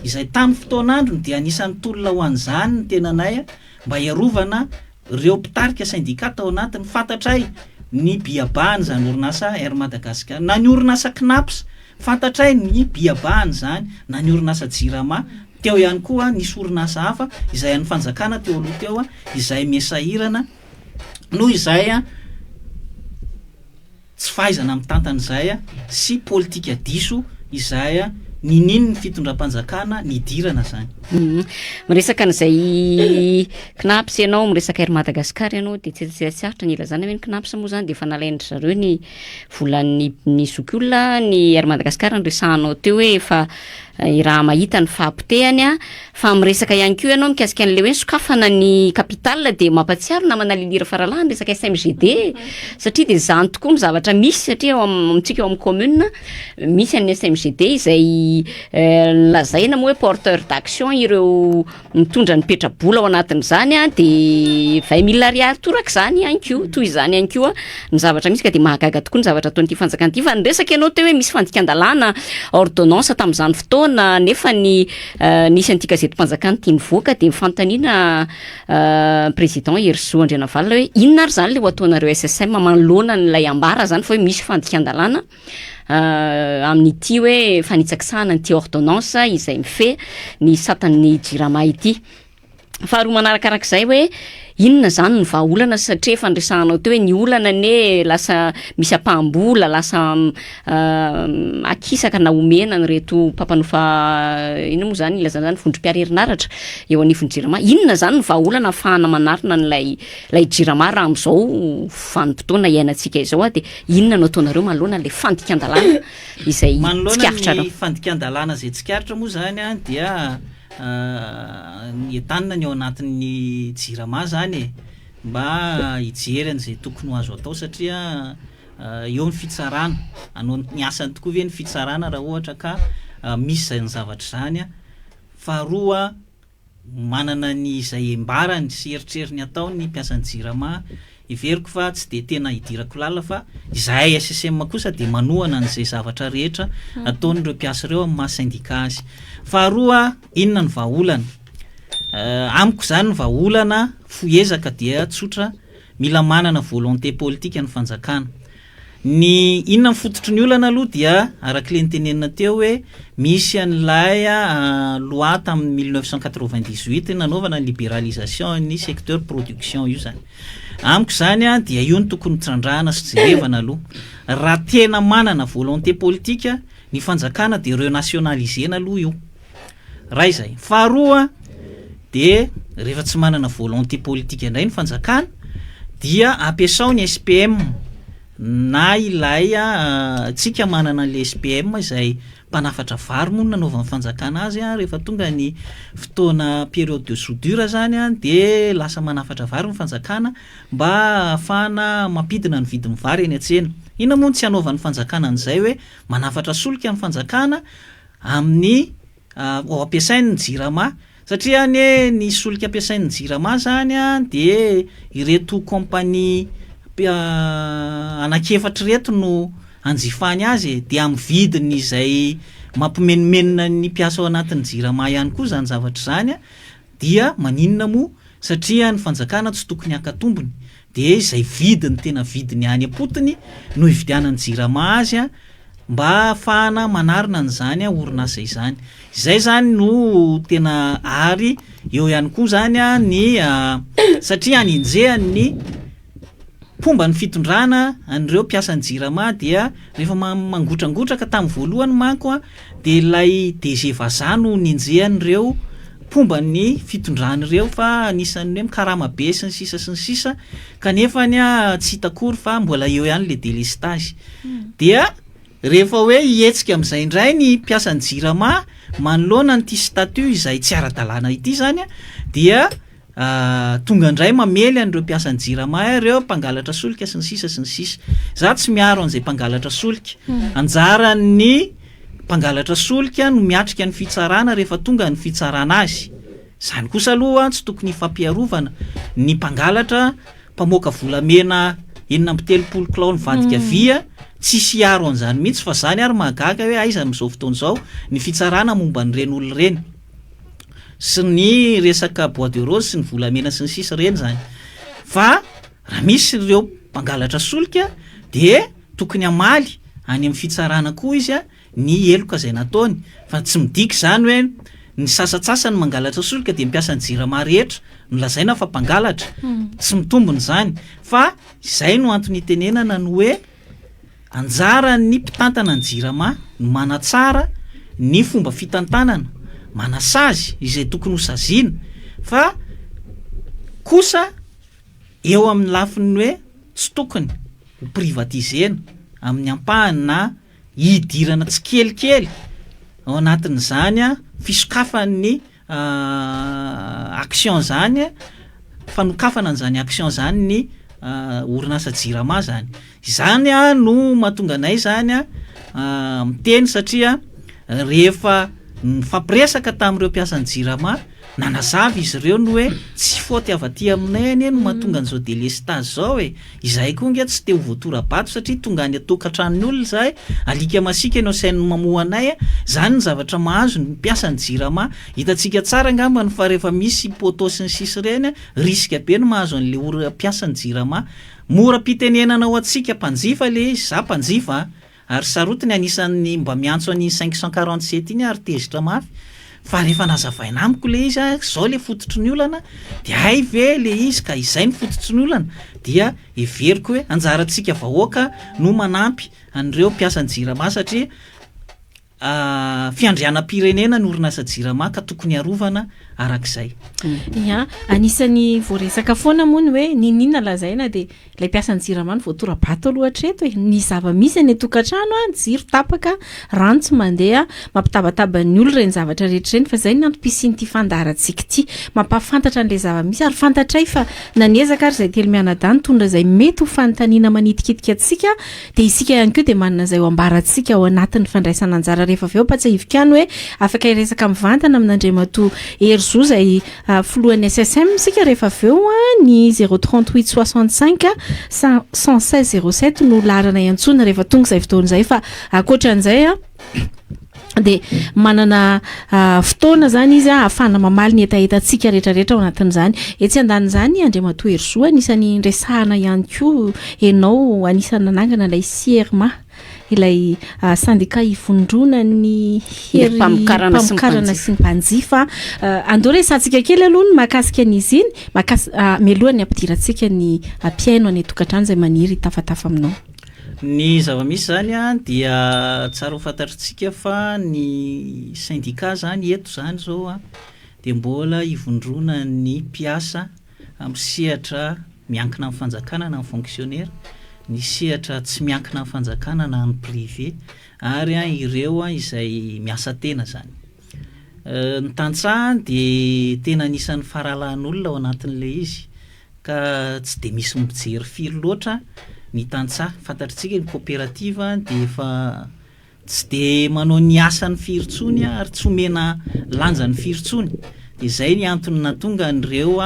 izay tamin'ny fotoan'androny de anisan'ny tolona ho an'izany ny tenanay mba hiarovana ireo mpitarika syndicat ao anatiny fantatray ny biabahany zany orinasa Air Madagascar na ny orinasa Knaps fantatray ny biabahany zany na ny orinasa jirama teo ihany koa nisy orinasa hafa izay an'ny fanjakana teo aloha teo izay miasahirana noho izay tsy fahaizana mitantan'izay sy politika diso izay ninino ny fitondram-panjakana nidirana zany miresaka an'izay Knaps ianao miresaka Air Madagascar ianao de tsiaritra ny ilazana hoe ny Knaps moa zany de efa nalain'ny zareo ny volan'ny zokiolona ny Air Madagascar nyresahanao teo hoe efa raha mahita ny fahampitehany fa miresaka ihany koa ianao mikasika an'le hoe sokafana ny capital de mampatsiaro namana lilira faralany resaka SMGD satria de zany tokoa ny zavatra misy satria amintsika ao amin'ny commune misy an'ny SMGD izay lazaina moa hoe porteur d'action ireo mitondra ny petrabola ao anatin'izany de 20 000 ariary toraka zany ihany koa toy izany ihany koa ny zavatra misy ka de mahagaga tokoa ny zavatra ataon'ity fanjakana ity fa nyresaka ianao teo hoe misy fandikan-dalàna ordonnance tamin'izany fotoana nefa ny nisy an'ity gazety-mpanjakana tia nivoaka de mifantaniana président Herzo Andrianavalona hoe inona ary zany le ho ataonareo SSM manoloana n'ilay ambara zany fa hoe misy fandikan-dalàna amin'ity hoe fanitsakisahana n'ity ordonnance izay mife ny satan'ny jirama ity faharoa manarakarak'izay hoe inona zany ny vahaolana satria efa nresahanao teo hoe ny olana ne lasa misy apaham-bola lasa akisaka na omena ny reto mpampanofa ina moa zany ilazana zany fondrom-piara herinaratra eo anivon'ny jirama inona zany ny vahaolana ahafahana manarina n'lay jirama raha amin'izao vanim-potoana iainantsika izao de inona no ataonareo manoloana le fandikan-dalàna izay tsikaritra ny fandikan-dalàna zay tsikaritra moa zany dia ny etanina ny ao anatin'ny jirama zany mba hijery an'izay tokony ho azo atao satria eo ny fitsarana anao ny asany tokoa ve ny fitsarana raha ohatra ka misy zay ny zavatra zany faharoa manana ny izay embarany sy eritreriny atao ny mpiasan'ny jirama iveriko fa tsy de tena hidirako lala fa izahay SSM kosa de manohana n'izay zavatra rehetra ataon'ireo mpiasa ireo amin'ny maha syndicat azy faharoa inona ny vahaolana amiko zany vaolana foezaka dia tsotra mila manana volonté politika ny fanjakana. Ny inona mifototry ny olana aloha dia arak'le nitenenina teo hoe misy an'ilay loi tamin'ny 1998 nanaovana libéralisation ny secteur production io zany. Amiko zany dia io ny tokony trandrahana sy jerevana aloha. Raha tena manana volonté politika ny fanjakana de renationalisena aloha io. Raha izay. Faharoa de rehefa tsy manana volonté politika indray ny fanjakana dia ampiasao ny SPM na ilay tsika manana le SPM izay mpanafatra vary moa nanaovan'ny fanjakana azy rehefa tonga ny fotoana période de soudure zany de lasa manafatra vary ny fanjakana mba ahafahana mampidina ny vidin'ny vary eny an-tsena. Ina moa tsy anaovan'ny fanjakana an'izay hoe manafatra solika ny fanjakana amin'ny ampiasainy ny jirama satria ny solika ampiasainy ny jirama zany de ireto compagnie anakefatra reto no anjifany azy de amin'ny vidiny izay mampimenimenina ny mpiasa ao anatin'ny jirama ihany koa zany zavatra zany dia maninona moa satria ny fanjakana tsy tokony hakatombony de izay vidiny tena vidiny any am-potony no ividianany jirama azy mba ahafahana manarina an'izany orinasa izany. Izay zany no tena ary eo ihany koa zany ny satria aninjehany fomba ny fitondrana an'ireo mpiasan'ny jirama dia rehefa mangotrangotraka tamin'ny voalohany manko de lay DG Vazano ninjehan'ireo fomba ny fitondran'ireo fa anisan'ny hoe mikarama be sy ny sisa kanefa tsy hitakory fa mbola eo ihany le délestage. Dia rehefa hoe ietsika amin'izay indray ny mpiasan'ny jirama manoloana nyity statut izay tsy ara-dalàna ity zany dia tonga indray mamely an'ireo mpiasan'ny jirama ireo mpangalatra solika sy ny sisa. Za tsy miaro an'izay mpangalatra solika. Anjaran'ny mpangalatra solika no miatrika ny fitsarana rehefa tonga ny fitsarana azy. Zany kosa aloha tsy tokony fampiarovana ny mpangalatra mpamoaka volamena 730 kilao ny vadika via tsisy iaro an'izany mihitsy fa zany ary mahagaga hoe aiza amin'izao fotoana izao ny fitsarana momba n'ireny olona ireny sy ny resaka bois de rose sy ny volamena sy ny sisa ireny zany. Fa raha misy ireo mpangalatra solika de tokony hamaly any amin'ny fitsarana koa izy ny eloka izay nataony fa tsy midika zany hoe ny sasatsasany mangalatra solika de mpiasa ny jirama rehetra no lazaina fa mpangalatra tsy mitombony zany fa izay no antony tenenana ny hoe anjaran'ny mpitantana ny jirama no manatsara ny fomba fitantanana manasazy izay tokony hosazina fa kosa eo amin'ny lafiny hoe tsy tokony ho privatisena amin'ny ampahany na hidirana tsy kelikely ao anatin'izany fisokafan'ny action zany fanokafana an'izany action zany ny orinasa jirama zany. Izany no mahatonga anay zany miteny satria rehefa fampiresaka tamin'ireo mpiasan'ny jirama nanazava izy ireo no hoe tsy faoty avaty aminay any no mahatonga an'izao délestage zao izay koa nge tsy te ho voatorabato satria tonga any atokantranony olona zay alika masika no sainy mamoa anay zany ny zavatra mahazo ny mpiasan'ny jirama hitantsika tsara ngamba ny fa rehefa misy poto sy ny sisa ireny riska be no mahazo an'le mpiasan'ny jirama mora pitenenana ao atsika mpanjifa le izy za mpanjifa ary sarotiny anisan'ny mba miantso any 547 iny ary tezitra mafy fa rehefa nazavaina amiko le izy zao le fototry ny olana de hay ve le izy ka izay ny fototry ny olana dia everiko hoe anjarantsika vahoaka no manampy an'ireo mpiasan'ny jirama satria fiandrianam-pirenena ny orinasa jirama ka tokony arovana arak'izay. Ya, anisan'ny voaresaka foana moa ny hoe ninona lazaina de ilay mpiasan'ny jirama ny voatorabato aloha hatreto ny zava-misy any tokantrano jiro tapaka rano tsy mandeha mampitabataba ny olona ireny zavatra rehetra ireny fa zay ny antom-pisian'ity fandaharantsika ity mampafantatra an'ilay zava-misy ary fantatray fa nanezaka ary izay telo mianadany tondra izay mety ho fanontaniana manitikitika atsika de isika ihany koa de manana izay ho ambarantsika ao anatin'ny fandraisana anjara rehefa avy eo patsahivika any hoe afaka iresaka mivantana amin'Andriamatoa Herzo izay filohan'ny SSM sika rehefa avy eo ny 038 65 116 07 no larana iantsona rehefa tonga izay fotoana izay fa akoatran'izay de manana fotoana zany izy ahafana mamaly ny etaetantsika rehetrarehetra ao anatin'izany etsy andan'izany Andriamatoa Herosoa anisany resahana ihany koa ianao anisany nanangana ilay CRMA ilay syndicat ivondrona ny mpamokarana sy ny mpanjifa andao resantsika kely aloha ny mahakasika an'izy iny mialohany ampidirantsika ny mpiaino any tokantrano izay maniry tafatafa aminao. Ny zava-misy zany dia tsara ho fantatritsika fa ny syndicat zany eto zany zao dia mbola ivondrona ny mpiasa amin'ny sehatra miankina amin'ny fanjakana na amin'ny fonctionnaire, ny sehatra tsy miankina amin'ny fanjakana na amin'ny privé ary ireo izay miasa tena zany. Ny tantsaha dia tena anisan'ny faralan'olona ao anatin'ilay izy ka tsy dia misy mijery firy loatra ny tantsaha. Fantatritsika ny coopérative dia efa tsy dia manao ny asany firintsony ary tsy omena lanjany firintsony. Izay ny antony natonga an'ireo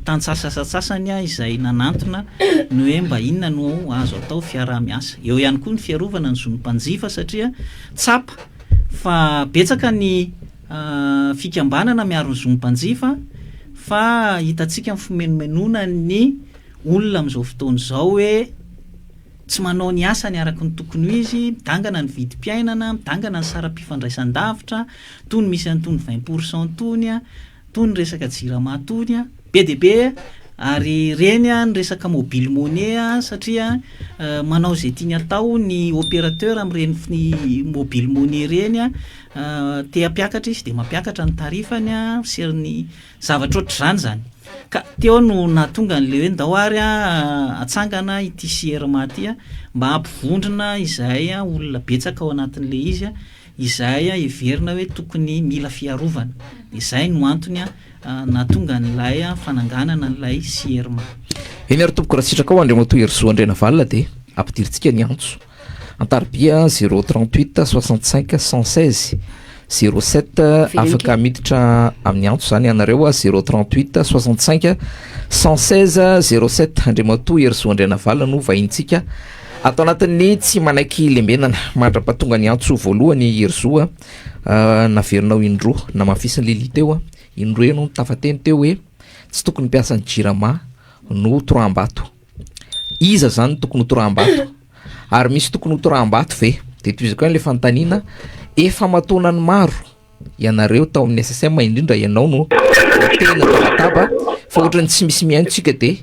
tantsaha sasasasany izay nanantona ny hoe mba inona no azo atao fiaraha-miasa. Eo ihany koa ny fiarovana ny zon'nym-panjifa satria tsapa fa betsaka ny fikambanana miaro ny zon'nym-panjifa fa hitantsika ny fomenomenona ny olona amin'izao fotoana izao hoe tsy manao ny asany araka ny tokony ho izy, midangana ny vidim-piainana, midangana ny saram-pifandraisan-davitra, toy ny misy antony 20% tony, toy ny resaka jirama tony, be dia be ary reny ny resaka mobile monnaie satria manao izay tiany atao ny opérateur amin'ireny ny mobile monnaie reny te hampiakatra izy dia mampiakatra ny tarifany sy ny zavatra ohatr'izany zany. Ka teo no natonga an'ilay hoe ndao ary atsangana ity CRMA ty mba hampivondrona izay olona betsaka ao anatin'ilay izy izay heverina hoe tokony mila fiarovana. Izay no antony natonga an'ilay fananganana an'ilay CRMA. Eny ary tompoko raha sitraka ao Andriamatoa Herosoa Andrena Valina dia ampidiritsika ny antso antaribia 038 65 116 07 afaka miditra amin'ny antso zany anareo 038 65 116 07 Andriamatoa Herosoa Andrena Valina no vahintsika atao anatin'ny tsy manaiky lembenana mandra-pahatonga ny antso voalohany Herosoa naverinao indroa na mafisiny lili teo indroa eno tafateny teo hoe tsy tokony mpiasa ny jirama no toram-bato. Iza zany tokony toram-bato ary misy tokony toram-bato ve dia toizako hoe le fanontaniana efa matonany maro ianareo tao amin'ny SSM indrindra ianao no tena tabataba fa ohatrany tsy misy mihainotsika dia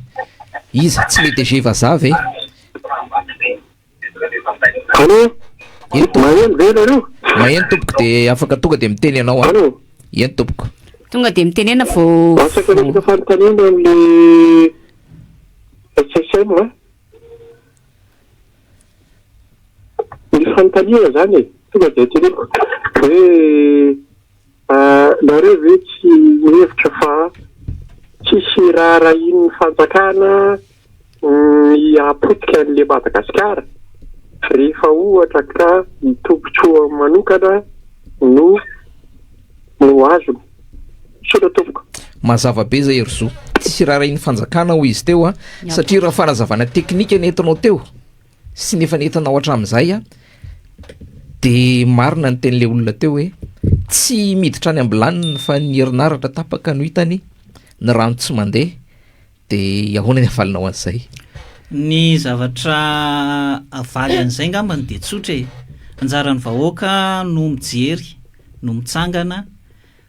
iza tsy le DG vazaha ve? Maheno tompoko dia afaka tonga dia miteny ianao eny tompoko tonga dia mitenena vao afaka resaka fanontaniana amin'le SSM ny fanontaniana zany tonga dia teneko hoe nareo ve tsy hevitra fa tsisy raharaha iny ny fanjakana ny apotika an'le Madagasikara rehefa ohatra ka ny tombotsoa manokana no azony sona tompoko. Mazava be zay Herosoa tsisy raharaha iny fanjakana ho izy teo satria raha fanazavana teknika nentinao teo sy nefa nentinao hatramin'izay dia marina ny ten'le olona teo hoe tsy miditra any ambilanina fa ny herinaratra tapaka no hitany ny rano tsy mandeha dia ahoana ny avalinao an'izay. Ny zavatra avaly an'izay ngambany dia tsotra anjaran'ny vahoaka no mijery no mitsangana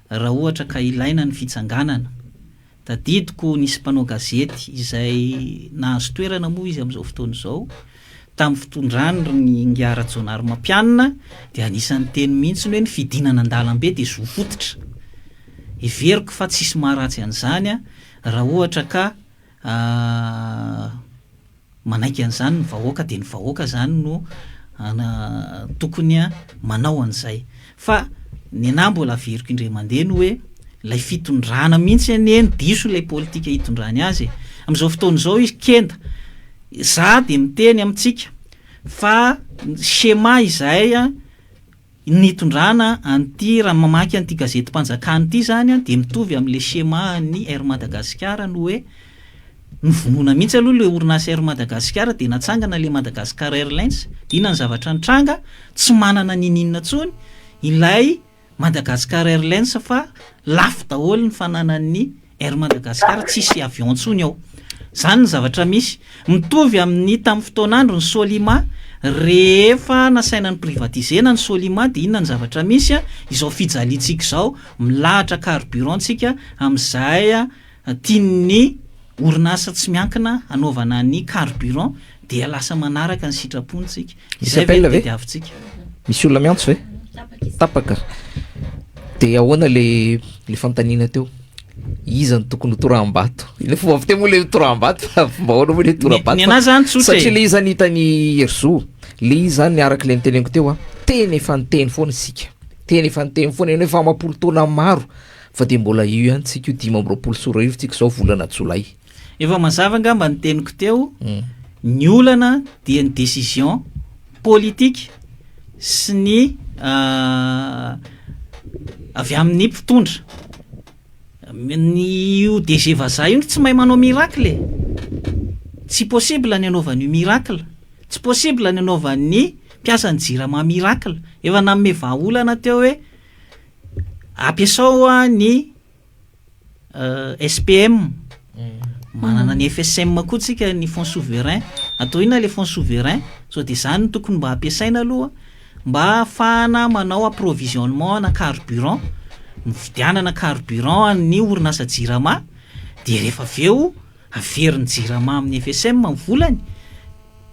raha ohatra ka ilaina ny fitsanganana. Tadidiko nisy mpanao gazety izay nahazo toerana moa izy amin'izao fotoana izao tamin'ny fitondrany ny Ngiara Jonary Mampianina dia anisan'ny teny mihitsy hoe ny fidinana an-dalambe dia zo fototra. Heveriko fa tsisy maharatsy an'izany raha ohatra ka manaiky an'izany ny vahoaka dia ny vahoaka zany no tokony manao an'izay. Fa ny anahy mbola averiko indray mandeha no hoe ilay fitondrana mihitsy eny diso ilay politika hitondrany azy amin'izao fotoana izao izy kenda za dia miteny amintsika fa schéma izay nitondrana an'ity raha mamaky an'ity gazety mpanjakana ity zany dia mitovy amin'ilay schéma ny Air Madagasikara no hoe nyvonoana mihitsy aloha le orinasa Air Madagascar dia natsangana le Madagascar Airlines dia inona ny zavatra nitranga tsy manana ninina tsony ilay Madagascar Airlines fa lafo daholo ny fananan'ny Air Madagascar tsisy avion tsony ao zany ny zavatra misy mitovy amin'ny tamin'ny fotoanandro ny Solima rehefa nasaina ny privatisena ny Solima dia inona ny zavatra misy izao fijaliantsika izao milahatra carburant-tsika amin'izay tian'ny orinasa tsy miankina anaovana ny carburant dia lasa manaraka ny sitrapontsika izay vediavintsika misy olona miantso ve tapaka dia ahoana le fantanina teo iza ny tokony toram-bato le fomba fiteny moa le toram-bato fomba ahoana moa le toram-bato satria le izy hitany Herzo le izy zany araka le niteneniko teo teny efa niteny foana isika teny efa niteny foana eny efa amapolo taona maro fa dia mbola io ihany tsika io 2024 tsika zao volana Jolay efa mazava nga mba niteniko teo ny olana dia ny décision politique sy ny avy amin'ny mpitondra ny io DG vazaha io tsy mahay manao miracle tsy possible ny anaovany miracle tsy possible ny anaovany mpiasany jirama miracle efa nanome vahaolana teo hoe ampiasao ny SPM manana ny FSM koa tsika ny fonds souverain atao ina le fonds souverain so dia zany no tokony mba ampiasaina aloha mba ahafahana manao approvisionnement na carburant mividianana carburant ny orinasa jirama dia rehefa aveo averin'ny jirama amin'ny FSM volany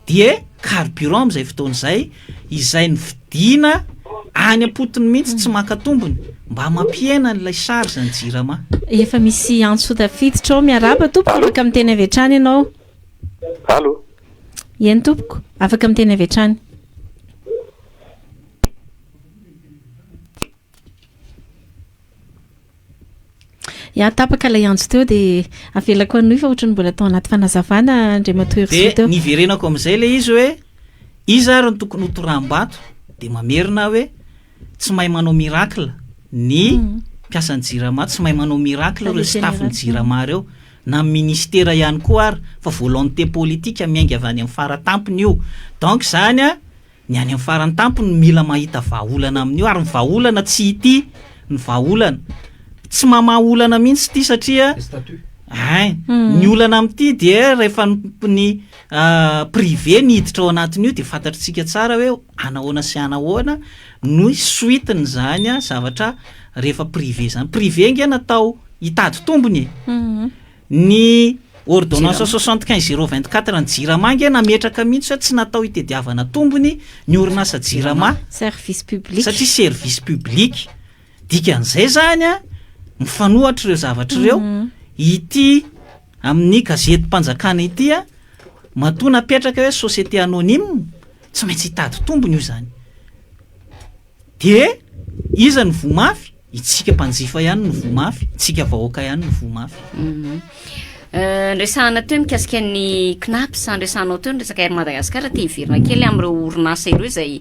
dia carburant amin'izay fotoan'izay izay ny vidiana any ampotony mihitsy tsy makatombony mba mampiena n'ilay charge ny jirama efa misy antso tafiditra ao miaraba tompoko afaka amin'ny teny avy hatrany ianao allo eny tompoko afaka amin'ny teny avy hatrany ya tapaka ilay antso teo dia avelako anoy fa ohatrany mbola tao anaty fanazavana Andriamatoa Herzo teo dia niverenako amin'izay le izy hoe iza ary ny tokony hotoram-bato dia mamerina hoe tsy mahay manao miracle ny mpiasan'ny jirama tsy mahay manao miracle ireo staffny jirama reo na ministera ihany koa ary fa volonté politique miainga avy any amin'ny faratampony io donc zany ny any amin'ny faratampony mila mahita vahaolana amin'io ary ny vahaolana tsy ity ny vahaolana tsy mamaolana mihitsy ity satria ny olana amin'ity dia rehefa ny privé niditra ao anatin'io dia fantatritsika tsara hoe anahoana sy anahoana no suiteny zany zavatra rehefa privé zany privé nge natao hitady tombony ny ordonnance 75/024 ny jirama nge nametraka mihitsy hoe tsy natao hitadiavana tombony ny orinasa jirama service public satria service public dikan'izay zany mifanohatra ireo zavatra ireo ity amin'ny gazety mpanjakana ity matoa napetraka hoe société anonyme tsy maintsy hitady tombony io zany dia iza ny vomafy itsika mpanjifa ihany ny vomafy tsika vahoaka ihany ny vomafy resahana teo mikasika ny CNAPS resahanao teo resaka Air Madagascar te hiverina kely amin'ireo orinasa ireo izay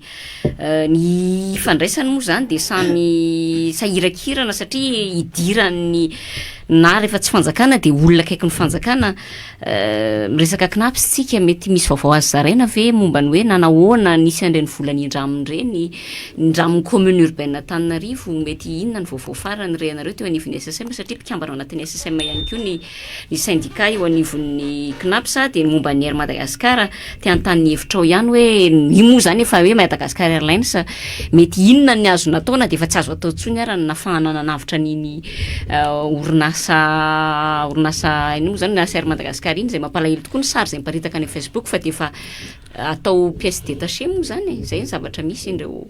ny fandraisany moa zany dia samy sahirakirana satria hidirany na rehefa tsy fanjakana dia olona kaiky ny fanjakana resaka CNAPS tsika mety misy vaovao azy zaraina ve momba ny hoe nanahoana nisy an'ireny volany indramony ireny indramony commune urbaine Antananarivo mety inona ny vaovao farany re anareo teo anivon'ny SSM satria mpikambana ao anatin'ny SSM ihany koa ny syndicat eo anivon'ny CNAPS dia momba ny Air Madagascar te antany hevitra ao ihany hoe io moa zany efa hoe Madagascar Airlines mety inona ny azo nataona dia efa tsy azo atao tsony ary ny nafahana nanavitra niny orinasa ino zany na Air Madagascar iny zay mampalahelo tokoa ny sary zay miparitaka any Facebook fa dia efa atao pièce détachée moa zany zay ny zavatra misy ireo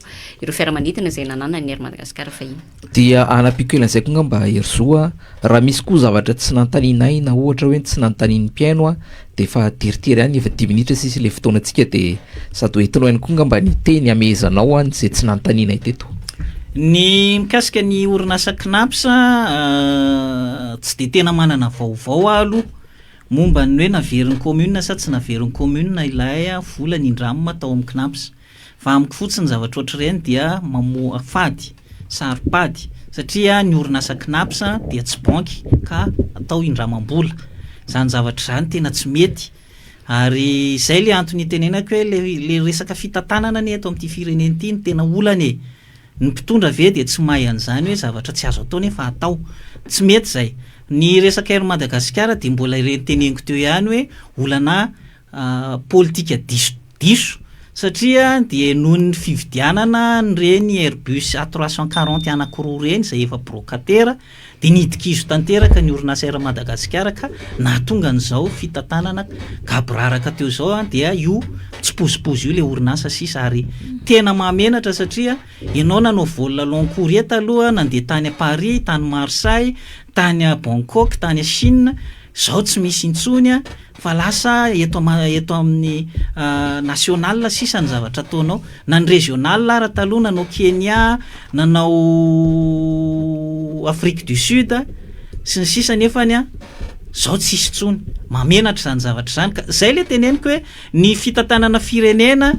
fiaramanidina zay nanana ny Air Madagascar fahiny dia anapiko elan'izay koa nga mba Herzo raha misy koa zavatra tsy nantaninay na ohatra hoe tsy nantanin'ny mpiaino dia efa teritery ihany efa 10 minitra sisy le fotoanantsika dia sady hoentinao ihany koa nga mba niteny amezanao zay tsy nantaninay teto ny mikasika ny orinasa CNAPS tsy dia tena manana vaovao aloha momba ny hoe naverin'ny commune sa tsy naverin'ny commune ilay volany indramina tao amin'ny CNAPS fa amiko fotsiny zavatra ohatr'ireny dia mamoa fady saripady satria ny orinasa CNAPS dia tsy banky ka atao indramam-bola zany zavatra zany tena tsy mety ary zay le antony tenenako hoe le resaka fitantanana ny eto amin'ity fireneny ity ny tena olany ny mpitondra ve dia tsy mahay an'izany hoe zavatra tsy azo atao nefa atao tsy mety zay ny resaka ero Madagasikara dia mbola ireny teneniko teo ihany hoe olana politika diso satria dia noho ny fividianana nyreny Airbus A340 anakiroa reny zay efa brocatera dia nidikizo tanteraka ny orinasa ero Madagasikara ka nahatonga an'izao fitantanana gabraraka teo zao dia io tsy pozipozy io le orinasa sisa ary tena mahamenatra satria ianao nanao vol long courrier taloha nandeha tany a Paris, tany Marseille, tany a Bangkok, tany a Chine zao tsy misy intsony fa lasa eto amin'ny national sisa ny zavatra ataonao na ny régional raha taloha nanao Kenya, nanao Afrique du Sud sy ny sisa nefany zao tsy isy tsony mamenatra zany zavatra zany ka zay le teneniko hoe ny fitantanana firenena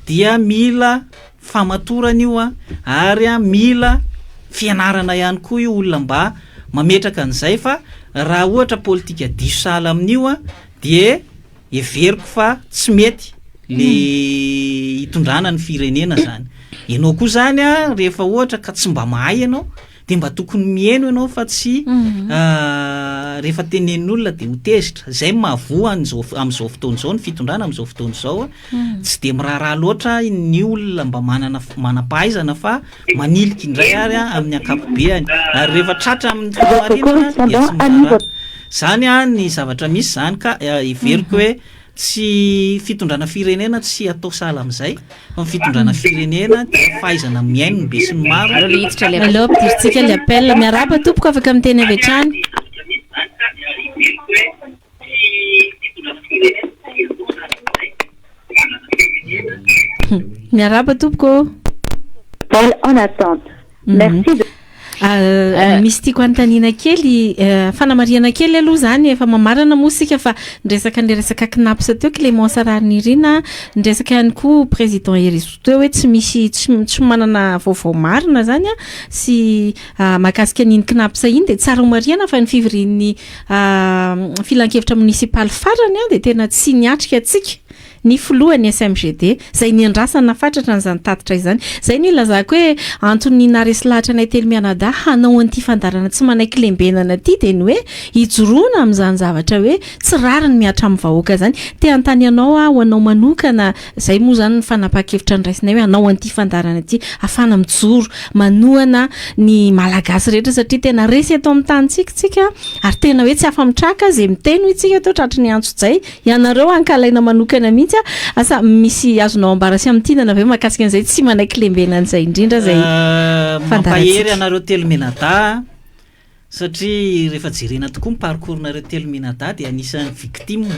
dia mila famatorana io ary mila fianarana ihany koa io olona mba mametraka an'izay fa raha ohatra politika diso sahala amin'io dia everiko fa tsy mety le hitondrana ny firenena zany ianao koa zany rehefa ohatra ka tsy mba mahay ianao dia mba tokony mihaino ianao fa tsy rehefa tenenin'olona dia ho tezitra zay mahavoa amin'izao fotoana izao ny fitondrana amin'izao fotoana izao tsy dia miraharaha loatra ny olona mba manam-pahaizana fa maniliky indray ary amin'ny ankapobeany ary rehefa tratra amin'ny famarinana dia tsy miraharaha zany ny zavatra misy zany ka iveriko hoe tsy fitondrana firenena tsy atao sahala amin'izay fa fitondrana firenena dia fahaizana miaino ny be sy ny maro allo ampidiritsika le appel miaraba tompoko afaka miteny avy hatrany miaraba tompoko en attente merci de misy tiako anontaniana kely fanamariana kely aloha zany efa mamarana moa sika fa nresaka nle resaka knapsa teo Clémence Rarinirina nresaka ihany koa président Eriso teo hoe tsy misy tsy manana vaovao marina zany sy mahakasika n'iny knapsa iny dia tsara mariana fa ny fivorian'ny filan-kevitra municipal farany dia tena tsy niatrika atsika ny filohan'ny SMGD zay ny andrasana fatratra n'izany tatitra izany zay ny lazako hoe antony naresy lahatra anay telo mianada hanao an'ity fandarana tsy manaiky lembenana ity dia ny hoe hijoroana amin'izany zavatra hoe tsy rariny miatra amin'ny vahoaka zany te antany anao ho anao manokana zay moa zany ny fanapaha-kevitra nyraisinay hoe hanao an'ity fandarana ity afana mijoro manohana ny malagasy rehetra satria tena resy eto amin'ny tanitsika ary tena hoe tsy afa-mitraka zay miteny ho itsika teo tratry ny antso-jay ianareo ankalaina manokana mihitsy asa misy azonao ambarasy amin'ny tinana aveo mahakasika an'izay tsy manaiky lembenan'izay indrindra zay mampahery anareo telo menada satria rehefa jerena tokoa miparcournareo telo menada dia anisan'ny victime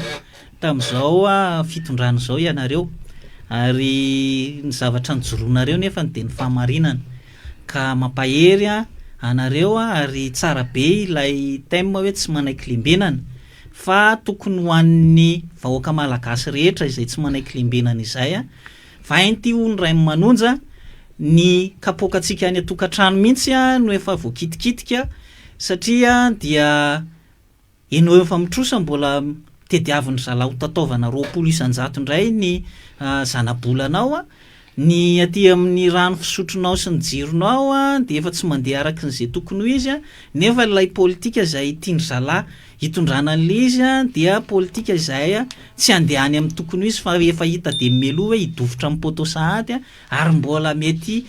tamin'izao fitondrana izao ianareo ary ny zavatra nijoroanareo nefa dia ny fahamarinana ka mampahery anareo ary tsara be ilay thème hoe tsy manaiky lembenana fa tokony ho an'ny vahoaka malagasy rehetra izay tsy manaiky lembenana izay vainty ho ny ray manonja ny kapokatsika any atokantrano mihitsy no efa voakitikitika satria dia enao efa mitrosa mbola tediaviny zalaho tataovana 20 isanjato indray ny zanabolanao ny aty amin'ny rano fisotronao sy ny jironao dia efa tsy mandeha araka n'izay tokony ho izy nefa ilay politika izay tiandry zalahy hitondrana an'le izy dia politika izay tsy andehany amin'ny tokony ho izy fa efa hita dia melo hoe hidofotra amin'ny poto sahady ary mbola mety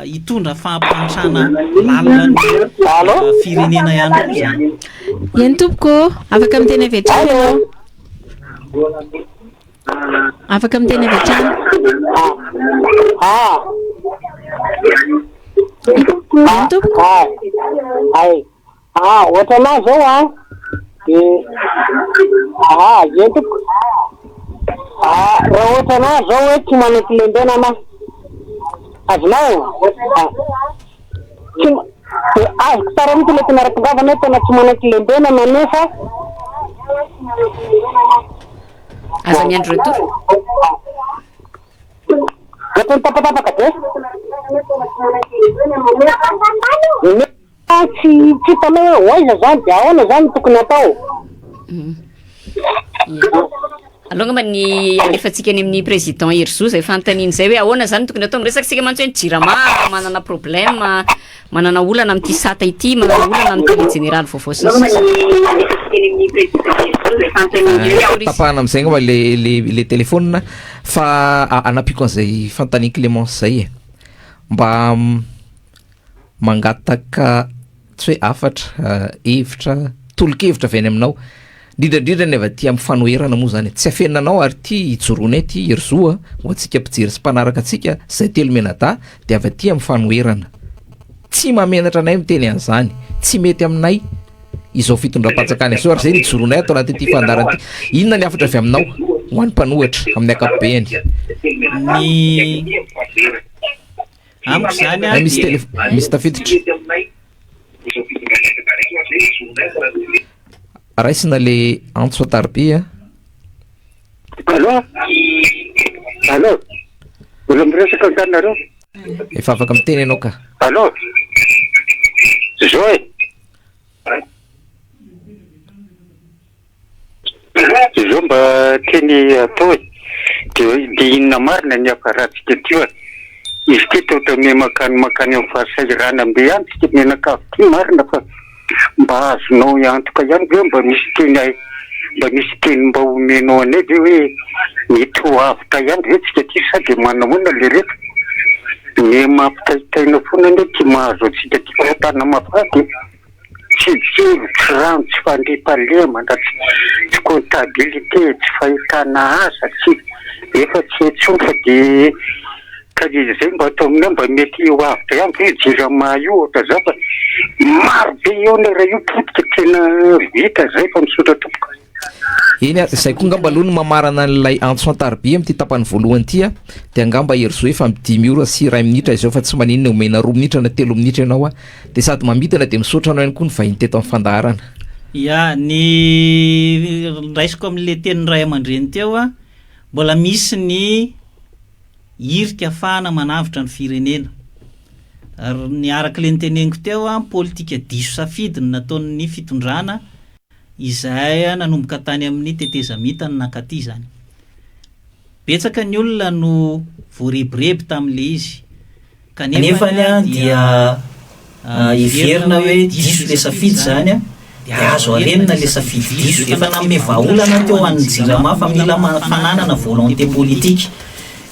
hitondra fahampantrana lalina firenena ihany koa zany eny tompoko afaka miteny avy hatrany ianao afaka miteny avy hatrany eny tompoko ohatra na zao eny tompoko raha ohatra na zao hoe tsy manaiky lembenana azonao azoko tsara mihitsy le tena ara-pingavana hoe tena tsy manaiky lembenana nefa aza miandro retour atony tapatapaka be tsy tanao hoe oaiza zany dia ahoana zany tokony atao alonga ny alefatsika any amin'ny président Herzo zay fantaniny zay hoe ahoana zany tokony atao miresakisika mantsy hoe jirama manana problème manana olana am'ty sata ity manana olana amin'ny télé général vaovao tapahana am'izay ngamba le téléphone fa anapiko an'izay fantany Clémence zay mba mangataka tsy hoe afatra hevitra tolo-kevitra avy any aminao indrindra ny avy aty amin'ny fanoherana moa zany tsy afenanao ary ty ijoroanay ty Herzo ho antsika mpijery sy mpanaraka atsika zay telo menada de avy aty amin'ny fanoherana tsy mamenatra anay miteny an'izany tsy mety aminay izao fitondram-patsakany so ary zay ny ijoroanay atao anaty ty fandarana ty inona ny afatra avy aminao ho an'ny mpanohatra amin'ny akapobeany ny amiko zany misy tafiditra raisina le antso atarbe Allô mbola miresaka antanareo efa afaka miteny ianao ka allô zao zao mba teny atao de inona marina ny aparatsika ty izy ty tota me makany amin'ny fahasairana mbe ihany tsika menakavy ty marina fa mba azonao iantoka ihany ve mba misy teny mba misy teny mba omenao anay ve hoe mety ho avitra ihany ve tsika ty sady manamoana le reka ny mampitaitaina foana ane ty mahazo atsika ty fatana mafady tsy rano tsy fandriam-palema na tsy comptabilité tsy fahitana asa tsy efa tsy etsony fa de ka izy zay mba atao aminay mba mety ho avitra ihany ve jirama io ohatra zao fa maro be eo ny raha io potika tena vita zay fa misotra tompoka eny zay koa ngamba aloha no mamarana n'ilay antso antarbe am'ty tapany voalohany ty de angamba Herzo efa amin'ny 10 ora sy 2 minitra izao fa tsy maninona omena 2 minitra na 3 minitra ianao de sady mambitana de misotra anao ihany koa ny vahiny teto amin'ny fandaharana ya ny raisiko amin'le tenin'ny ray aman-dreny teo mbola misy ny irika afahana manavitra ny firenena ary ny arak'le nyteneniko teo politika diso safidiny nataon'ny fitondrana izay nanomboka tany amin'ny tetezamita ny nakaty zany betsaka ny olona no voarebireby tam'le izy kanefany dia iverina hoe diso le safidy zany de azo arenina le safidy diso efa nanome vahaolana teo an'ny jirama fa mila fananana volonté politique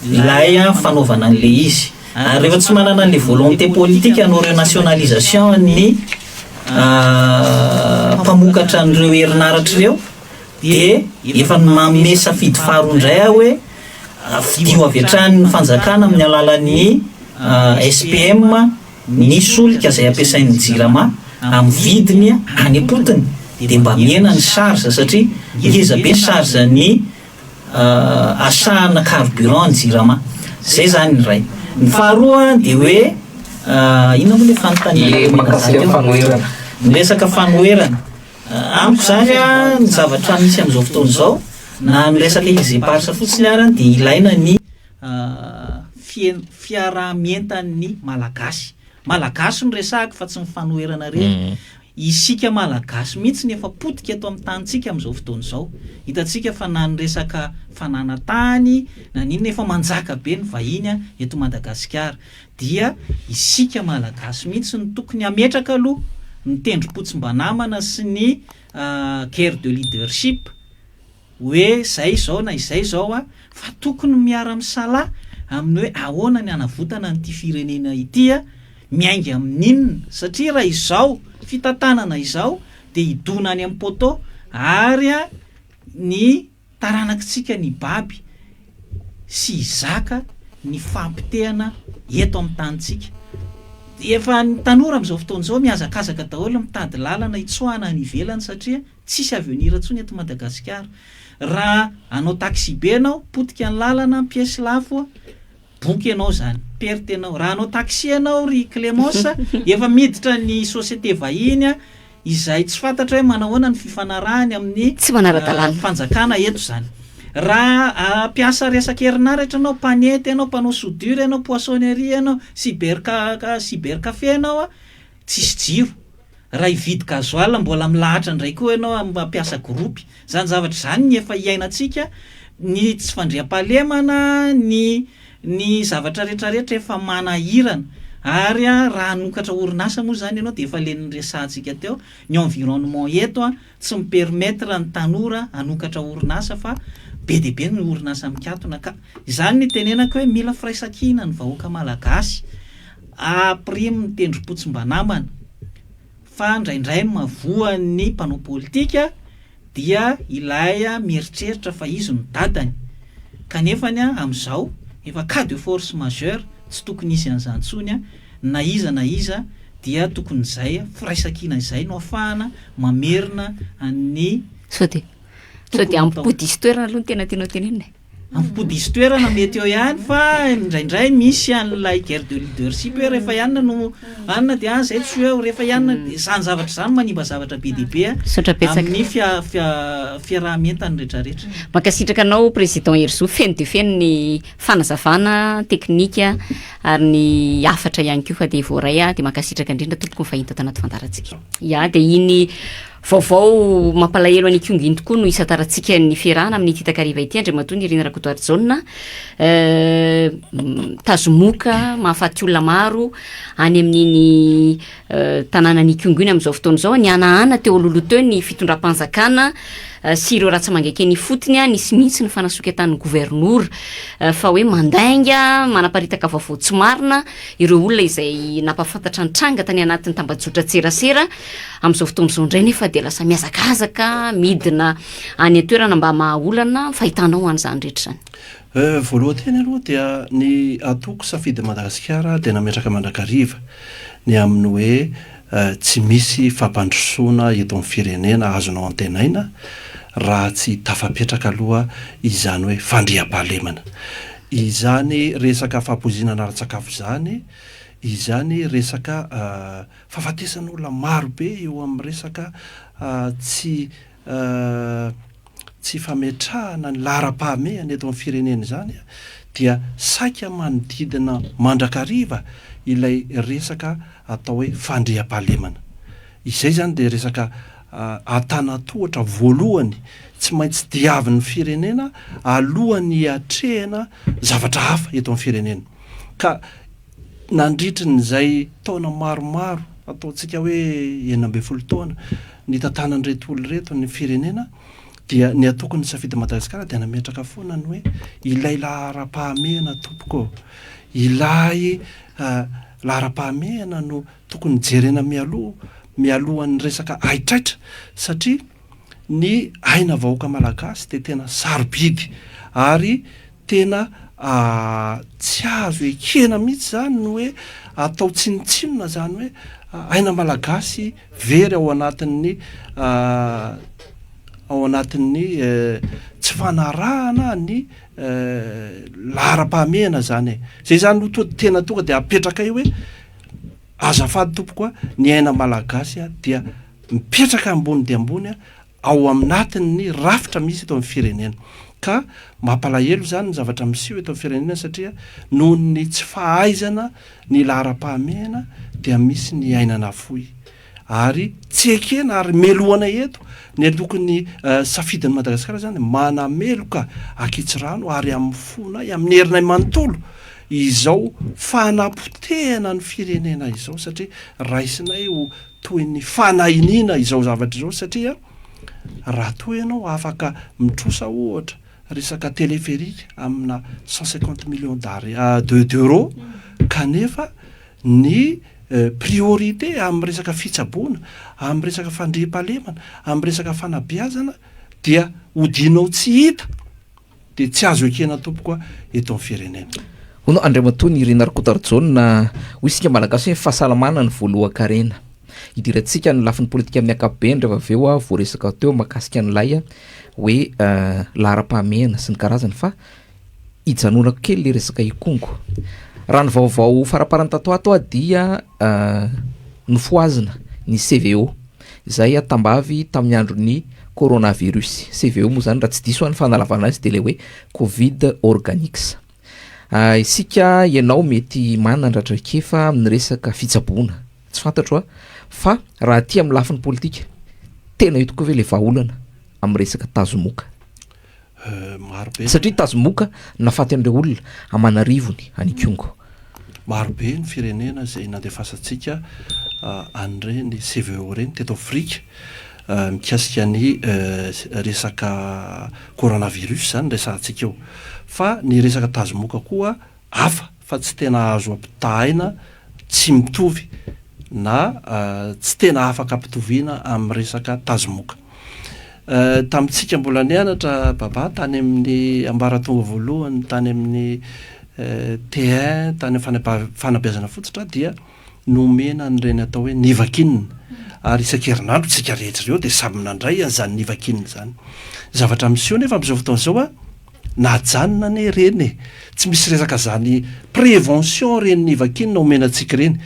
ilay fanaovana an'le izy ary rehefa tsy manana an'le volonté politique anao reo nationalisation ny mpamokatra an'ireo herinaratra ireo de efa manome safidy faharondray hoe fidio avy hatrany ny fanjakana amin'ny alalan'ny SPM ny solika zay ampiasain'ny jirama amin'ny vidiny any apotiny de mba mena ny charge satria ngeza be charge ny asahana carburant ny jirama zay zany ny ray ny faharoa de hoe ina moa le fanontany miresaka fanoherana amiko zany ny zavatra misy am'izao fotoana zao na miresaka izy parsa fotsiny arany de ilaina ny fiarahamientan'ny malagasy no resaka fa tsy mifanoherana reny isika malagasy mihitsy ny efa potika eto amin'ny tantsika am'izao fotoana zao hitatsika fa na nyresaka fananatany na ninona efa manjaka be ny vahiny eto Madagasikara dia isika malagasy mihitsy ny tokony ametraka aloha ny tendrom-potsim-banamana sy ny guerre de leadership hoe zay zao na izay zao fa tokony miara-misalahy amin'ny hoe ahoana ny anavotana n'ity firenena ity miainga amin'inona satria raha izao fitantanana izao de idona any amin'ny poto ary ny taranakitsika ny baby sy zaka ny fampitehana eto amin'ny tantsika efa ny tanora am'izao fotoana zao miazakazaka daholo mitady lalana itsoana ny ivelany satria tsisy avenir ntsony eto Madagasikara raha anao taxi be anao potika ny lalana pièce lafo boky anao zany perte anao raha anao taxi anao ry Clémence efa miditra ny société vahiny izay tsy fantatra hoe manahoana ny fifanarahany amin'ny tsy manara-dalàna fanjakana eto zany raha piasa resaka herinaratra anao panety anao panao soudure anao poissonnerie anao cybercafé anao tsisy jiro raha ividy gazoala mbola milahatra indray koa ianao mampiasa groupy zany zavatra zany ny efa iainantsika ny tsy fandriam-pahalemana ny zavatra rehetrarehetra efa manahirana ary raha hanokatra orinasa moa zany ianao de efa len'ny resantsika teo ny environnement eto tsy mipermettre ny tanora hanokatra orinasa fa be de be ny orinasa mikatona ka izany ny tenenako hoe mila firaisakina ny vahoaka malagasy aprimo ny tendrom-potsy-mba namana fa ndraindray ny mavoan'ny mpanao politika dia ilay mieritreritra fa izy no dadany kanefany amin'izao efa cas de force majeure tsy tokony isy an'izantsony na iza dia tokony izay firaisakina izay no ahafahana mamerina ny sao de ampipodisy toerana aloha ny tena tianao tenenina ampipodisy toerana mety eo ihany fa indraindray misy an'ilay guerre de leadership hoe rehefa ihany no anina de zay tsy hoe rehefa ihany zany zavatra zany manimba zavatra be dehibe amin'ny fiaraha-mientany rehetrarehetra mankasitraka anao président Herzo feno de feno ny fanazavana teknika ary ny afatra ihany koa fa de voaray de mankasitraka indrindra tompoko ny fahita tanaty fandarantsika de iny vaovao mampalahelo any kongo iny tokoa no isataratsika ny fiarahana amin'ny titakariva ity andriamato ny Irina Rakotoarizona tazomoka mahafaty olona maro any amin'iny tanàna ny kongo iny amin'izao fotoana izao ny anahana teo alolo teo ny fitondram-panjakana sy ireo raha tsy mangaike ny fotony nisy mihitsy ny fanasoketan'ny gouvernour fa hoe mandainga manaparitaka vaovao tsy marina ireo olona izay napafantatra ny tranga tany anatin'ny tambajotra tserasera amin'izao fotoana izao indray nefa de lasa miazakazaka midina any an-toerana mba mahaolana fahitanao an'izany rehetra zany voaloha teny aloha dia ny atoko safidy Madagasikara de nametraka mandrakariva ny amin'ny hoe tsy misy fampandrosoana eto amin'ny firenena azonao antenaina raha tsy tafapetraka aloha izany hoe fandriam-pahalemana izany resaka fampozinana ara-tsakafo zany izany resaka fahafatesan'olona maro be eo amin'ny resaka tsy fametrahana ny lahara-pahamehana eto amin'ny firenena zany dia saika manodidina mandrakariva ilay resaka atao hoe fandriam-pahalemana izay zany de resaka atanatohatra voalohany tsy maintsy diavin'ny firenena alohan'ny atrehana zavatra hafa eto amin'ny firenena ka nandritrin'izay taona maromaro ataontsika hoe 12 taona ny tantanan'reto olo reto ny firenena dia ny atokony safidy Madagasikara dia nametraka foana ny hoe ilay lahara-pahamehana tompoko ilay lahara-pahamehana no tokony jerena mialohan'ny resaka aitraitra satria ny aina vahoaka malagasy de tena sarobidy ary tena tsy azo ekena mihitsy zany no hoe atao tsinotsinona zany hoe aina malagasy very ao anatin'ny tsy fanarahana ny lahara-pahamehana zany zay zany no tena tonga de apetraka io hoe azafady tompokoa ny aina malagasy dia mipetraka ambony de ambony ao aminatin'ny rafitra misy eto amin'ny firenena ka mampalahelo zany ny zavatra miseho eto amin'ny firenena satria noho ny tsy fahaizana ny lahara-pahamehana dia misy ny ainana foy ary tsy ekena ary melohana eto ny tokony safidin'ny Madagasikara zany manameloka akitsirano ary amin'ny fona amin'ny herinay manontolo izao fanapotehana ny firenena izao satria raisinay ho toy ny fanahinina izao zavatra izao satria raha toa ianao afaka mitrosa ohatra resaka téléphérique amina 150 millions d'euros kanefa ny priorité amin'ny resaka fitsaboana amin'ny resaka fandriam-pahalemana amin'ny resaka fanabeazana dia hodinao tsy hita de tsy azo ekena tompokoa eto amin'ny firenena hono andriamatony Irina Rakotoarizona ho isika malagasy hoe fahasalamana ny voalohan-karena idirantsika ny lafin'ny politika amin'ny ankapobeny rehefa aveo voaresaka teo makasika n'ilay hoe lahara-pahamehana sy ny karazany fa hijanonako kely le resaka ikongo raha ny vaovao faraparany tato ato dia nofoazina ny CVO izay atambavy tamin'ny andron'ny coronavirus CVO moa zany raha tsy diso any fanalavana azy de le hoe Covid organics isika ianao mety manandratra kefa amin'ny resaka fitsaboana tsy fantatro fa raha ty amin'ny lafin'ny politika tena io tokoa ve le vahaolana amin'ny resaka tazomoka marobe satria tazomoka nafaty an'ireo olona amanarivony anikongo marobe ny firenena zay nandefasantsika an'ireny CVO reny teto Afrika mikasika ny resaka coronavirus zany resantsika eo fa ny resaka tazomoka koa hafa fa tsy tena azo ampitahaina tsy mitovy na tsy tena afaka ampitoviana amin'ny resaka tazomoka tamintsika mbola nianatra baba tany amin'ny ambaratonga voalohany tany amin'ny T1 tany fanabeazana fototra dia nomena nyreny atao hoe nivakinina ary isan-kerinandro tsika rehetra ireo dia samy nandray an'izany nivakinina zany zavatra miseho nefa amin'izao fotoana zao najanona ne reny tsy misy resaka zany prévention reny nivakinina omenantsika reny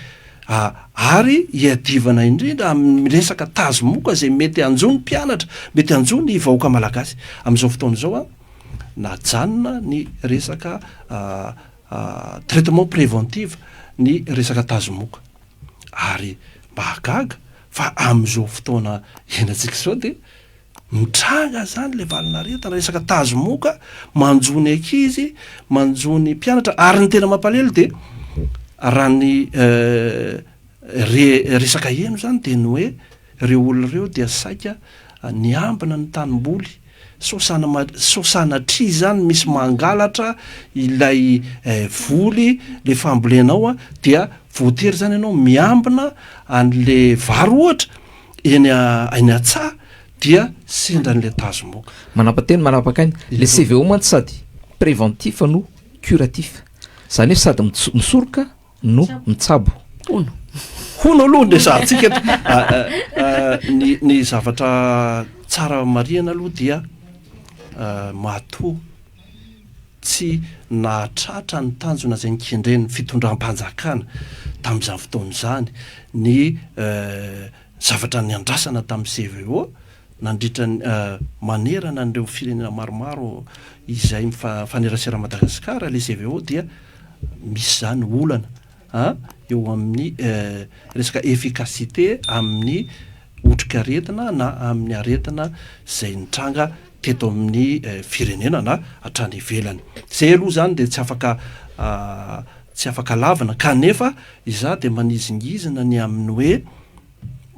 ary hiadivana indrindra amin'ny resaka tazomoka zay mety anjony mpianatra mety anjony vahoaka malagasy amin'izao fotoana zao najanona ny resaka traitement préventif ny resaka tazomoka ary mahagaga fa amin'izao fotoana enantsika zao dia mitranga zany le valinaretana resaka tazomoka manjony ankizy manjony mpianatra ary ny tena mampalelo dia raha ny resaka eno zany dia ny hoe reo olona reo dia saika niambina ny tanimboly sosana tri zany misy mangalatra ilay voly le fambolenao dia voatery zany ianao miambina an'le vary ohatra eny a-tsaha dia sendra n'le tazomoka manapateny manapaka ainy le CVO mantsy sady préventif no curatif zany hoe sady misoroka no mitsabo hono aloha nde sahantsika ny zavatra tsara mariana aloha dia matoa tsy nahatratra ny tanjona zay nikendreny fitondram-panjakana tamin'izany fotoana zany ny zavatra ny andrasana tamin'ny CVO nandritra manerana an'ireo firenena maromaro izay fanerasera Madagasikara le CVO dia misy zany olana eo amin'ny resaka efficacité amin'ny otrikaretina na amin'ny aretina zay nitranga teto amin'ny firenena na hatrany ivelany zay aloha zany dia tsy afaka lavina kanefa iza dia manizingizina ny amin'ny hoe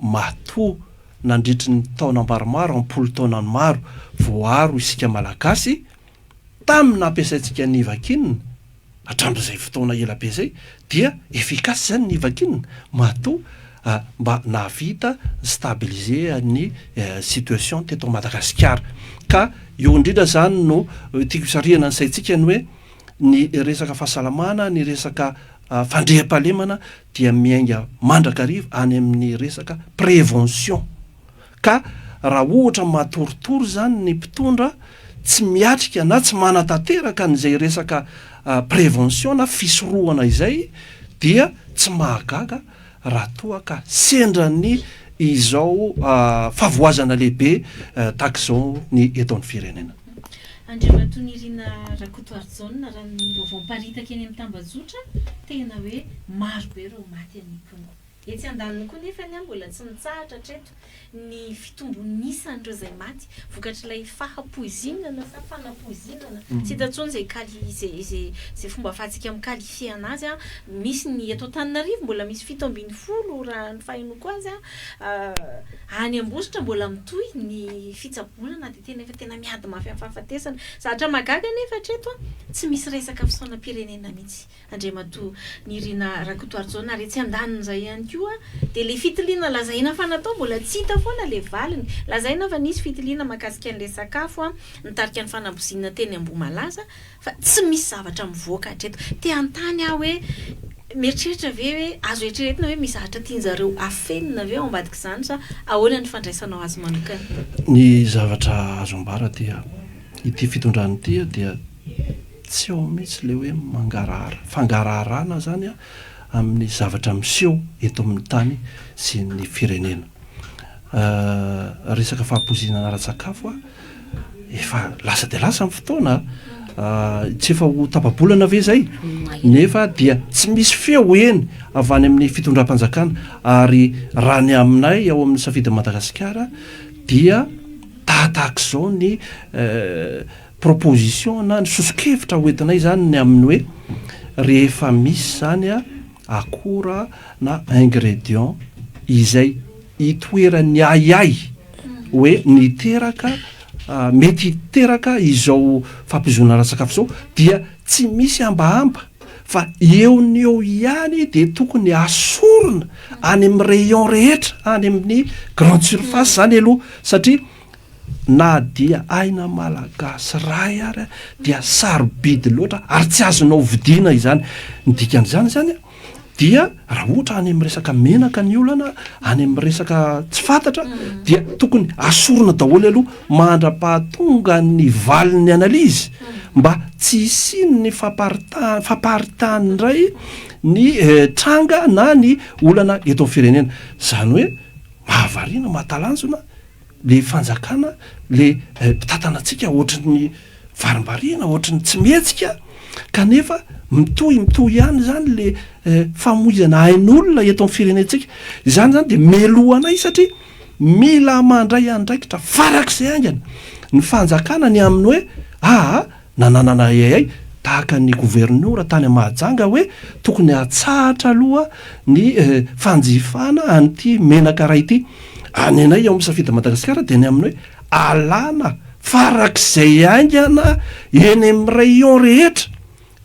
matoa nandritry ny taona maromaro ampolo taona maro voaro isika malagasy tamin'ny nampiasaintsika ny vakinina hatram'izay fotoana ela be zay dia efficace zany ny vakinina matoa mba navita stabiliser ny situation teto Madagasikara ka eo indrindra zany no tiako isariana ny saintsika ny hoe ny resaka fahasalamana ny resaka fandreham-pahalemana dia miainga mandrakariva any amin'ny resaka prévention ka raha ohatra matoritory zany ny mpitondra tsy miatrika na tsy manatanteraka an'izay resaka prévention na fisorohana izay dia tsy mahagaga raha toa ka sendra ny izao favoazana lehibe tahaka izao ny eto amin'ny firenena andriamato nirina rakotoarzona raha ny vaovao-paritaka eny amin'ny tambazotra tena hoe maro be reo maty an'ikony etsy andaliny koa nefa ny mbola tsy mitsahatra treto ny fitombonisan'ireo zay maty vokatr'ilay fahapoizinana sa fanapoizinana tsy hitantsony zay zay fomba ahafahantsika miqualifie anazy misy ny eto Antananarivo mbola misy 7 raha ny fahinoko azy any Ambositra mbola mitohy ny fitsaboana dia tena efa tena miady mafy amin'ny fahafatesana zatra magaga nefa treto tsy misy resaka fisaona-pirenena mihitsy andriamato nirina rakotoarzona ary etsy andaniny zay ihany koa dia le fitiliana lazaina fanatao mbola tsy hita foana le valiny lazaina fa nisy fitiliana makasika an'le sakafo nitarika ny fanambozina teny Ambomalaza fa tsy misy zavatra mivoaka hatreto te antany aho hoe mieritreritra ve hoe azo eritreretina hoe misy zavatra tianjareo afenina ve ao ambadika izany sa ahoana ny fandraisanao azy manokana ny zavatra azo ambara dia ity fitondrany ity dia tsy ao mihitsy le hoe fangaraharaana zany amin'ny zavatra miseho eto amin'ny tany sy ny firenena resaka fahampozinana ara-tsakafo efa lasa dia lasa amin'ny fotoana tsy efa ho tapabolana ve zay nefa dia tsy misy feo eny avy any amin'ny fitondram-panjakana ary raha ny aminay ao amin'ny safidy Madagasikara dia tahak'izao ny proposition na ny sosokevitra hoentinay zany ny amin'ny hoe rehefa misy zany akora na ingrédient izay itoerany ayay hoe niteraka mety hiteraka izao fampizona ra-sakafo zao dia tsy misy ambahamba fa eo ny eo ihany de tokony asorona any amin'ny rayon rehetra any amin'ny grande surface zany aloha satria na dia aina malagasy ray ary dia sarobidy loatra ary tsy azonao vidiana izany ny dikan'izany zany dia raha ohatra any amin'ny resaka menaka ny olana any amin'ny resaka tsy fantatra dia tokony asorona daholo aloha mandra-pahatonga ny valiny analizy mba tsy isiny ny famparitany ndray ny tranga na ny olana eto amin'ny firenena zany hoe mahavariana mahatalanjona le fanjakana le mpitantanantsika ohatrany varimbariana ohatrany tsy mihetsika kanefa mitohy ihany zany le famoizana hain'olona eto amin'ny firenentsika izany zany de melohanay satria mila mandray andraikitra farak'izay aingana ny fanjakana ny amin'ny hoe nananana ayay tahaka ny gouvernora tany Mahajanga hoe tokony atsahatra aloha ny fanjifana an'ity menaka ray ity any anay ao amin'ny safidy Madagasikara de ny amin'ny hoe alana farak'izay aingana eny amin'ny rayon rehetra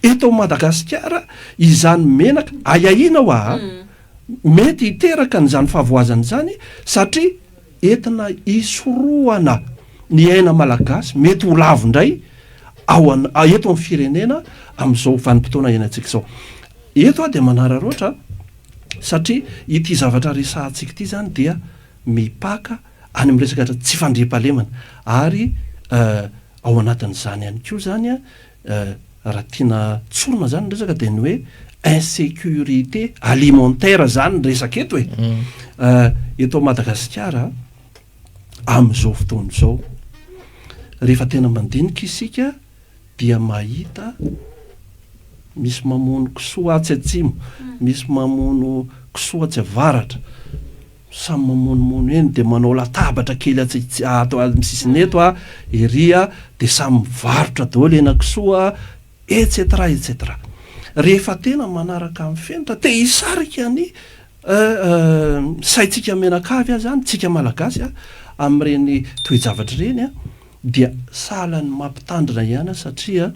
eto Madagasikara izany menaka ayaina ho mety hiteraka n'izany fahavoazana zany satria entina isoroana ny aina malagasy mety ho lavo ndray eto amin'ny firenena amin'izao vanim-potoana iainantsika zao eto de manararoatra satria ity zavatra resahantsika ity zany dia mipaka any amin'ny resaka tsy fandriam-pahalemana ary ao anatin'izany ihany koa zany raha tiana tsorona zany ny resaka de ny hoe insécurité alimentaire zany ny resaka eto eto Madagasikara amin'izao fotoana zao rehefa tena mandinika isika dia mahita misy mamono kisoa atsy atsimo misy mamono kisoa atsy avaratra samy mamonomono eny de manao latabatra kely atao amin'ny sisiny eto eria de samy mivarotra daholo ena kisoa etc rehefa tena manaraka amin'ny fenitra te hisarika ny saitsika menakavy zany tsika malagasy amin'ireny toe-javatra reny dia sahala ny mampitandrina ihany satria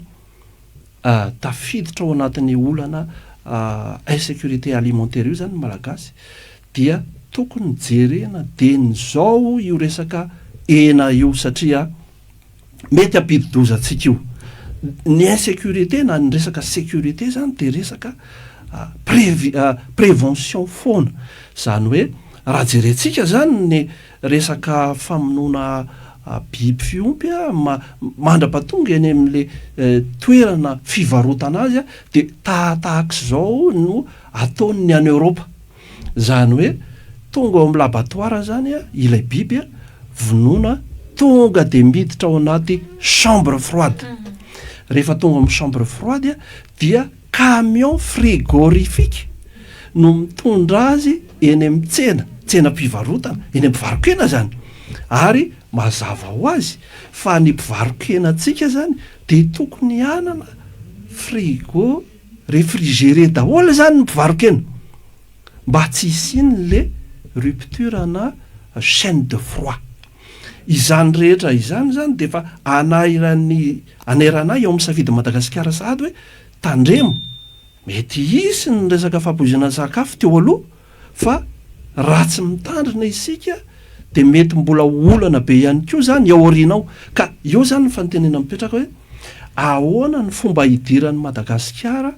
tafiditra ao anatin'ny olana insécurité alimentaire io zany malagasy dia tokony jerena de nyzao io resaka ena io satria mety ampidi-dozatsika io ny insécurité na ny resaka sécurité zany de resaka prévention foana zany hoe raha jerentsika zany ny resaka famonoana biby fiompy mandra-patonga eny amin'le toerana fivarotana azy de tahak'izao no ataony any Europa zany hoe tonga ao amin'ny laboratoire zany ilay biby vonoina tonga de miditra ao anaty chambre froide rehefa tonga amin'ny chambre froide dia camion frigorifique no mitondra azy eny amin'ny tsena-pivarotana eny ampivarokena zany ary mazava ho azy fa ny mpivarokena atsika zany de tokony anana frigo réfrigéré daholo zany ny mpivarokena mba tsy isiny le rupture na chaîne de froid izany rehetra izany zany de fa anairanay ao amin'ny safidy Madagasikara sahady hoe tandremo mety isy ny resaka fampoizana sakafo teo aloha fa raha tsy mitandrina isika de mety mbola olana be ihany koa zany ao aorianao ka eo zany ny fantenena mipetraka hoe ahoana ny fomba hidiran'ny Madagasikara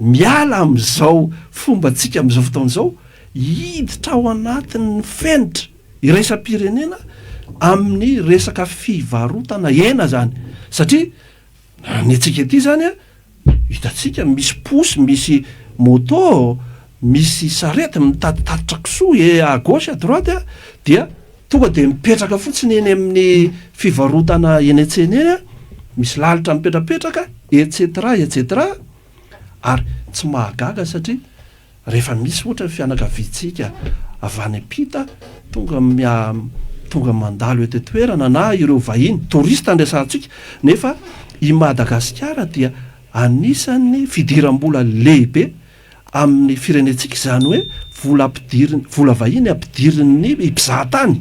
miala amin'izao fomba tsika amin'izao fotaona zao hiditra ao anatin'ny fenitra iraisam-pirenena amin'ny resaka fivarotana ena zany satria ny atsika ety zany hitatsika misy posy misy moto misy sarety mitatitatitra kisoa à gauche à droite dia tonga de mipetraka fotsiny eny amin'ny fivarotana eny an-tsena eny misy lalitra mipetrapetraka etcetera etcetera ary tsy mahagaga satria rehefa misy ohatra ny fianakaviantsika avy any ampita tonga mandalo eto toerana na ireo vahiny torista andraisantsika nefa i Madagasikara dia anisan'ny fidiram-bola lehibe amin'ny firenentsika izany hoe vola vahiny ampidirin'ny mpizahatany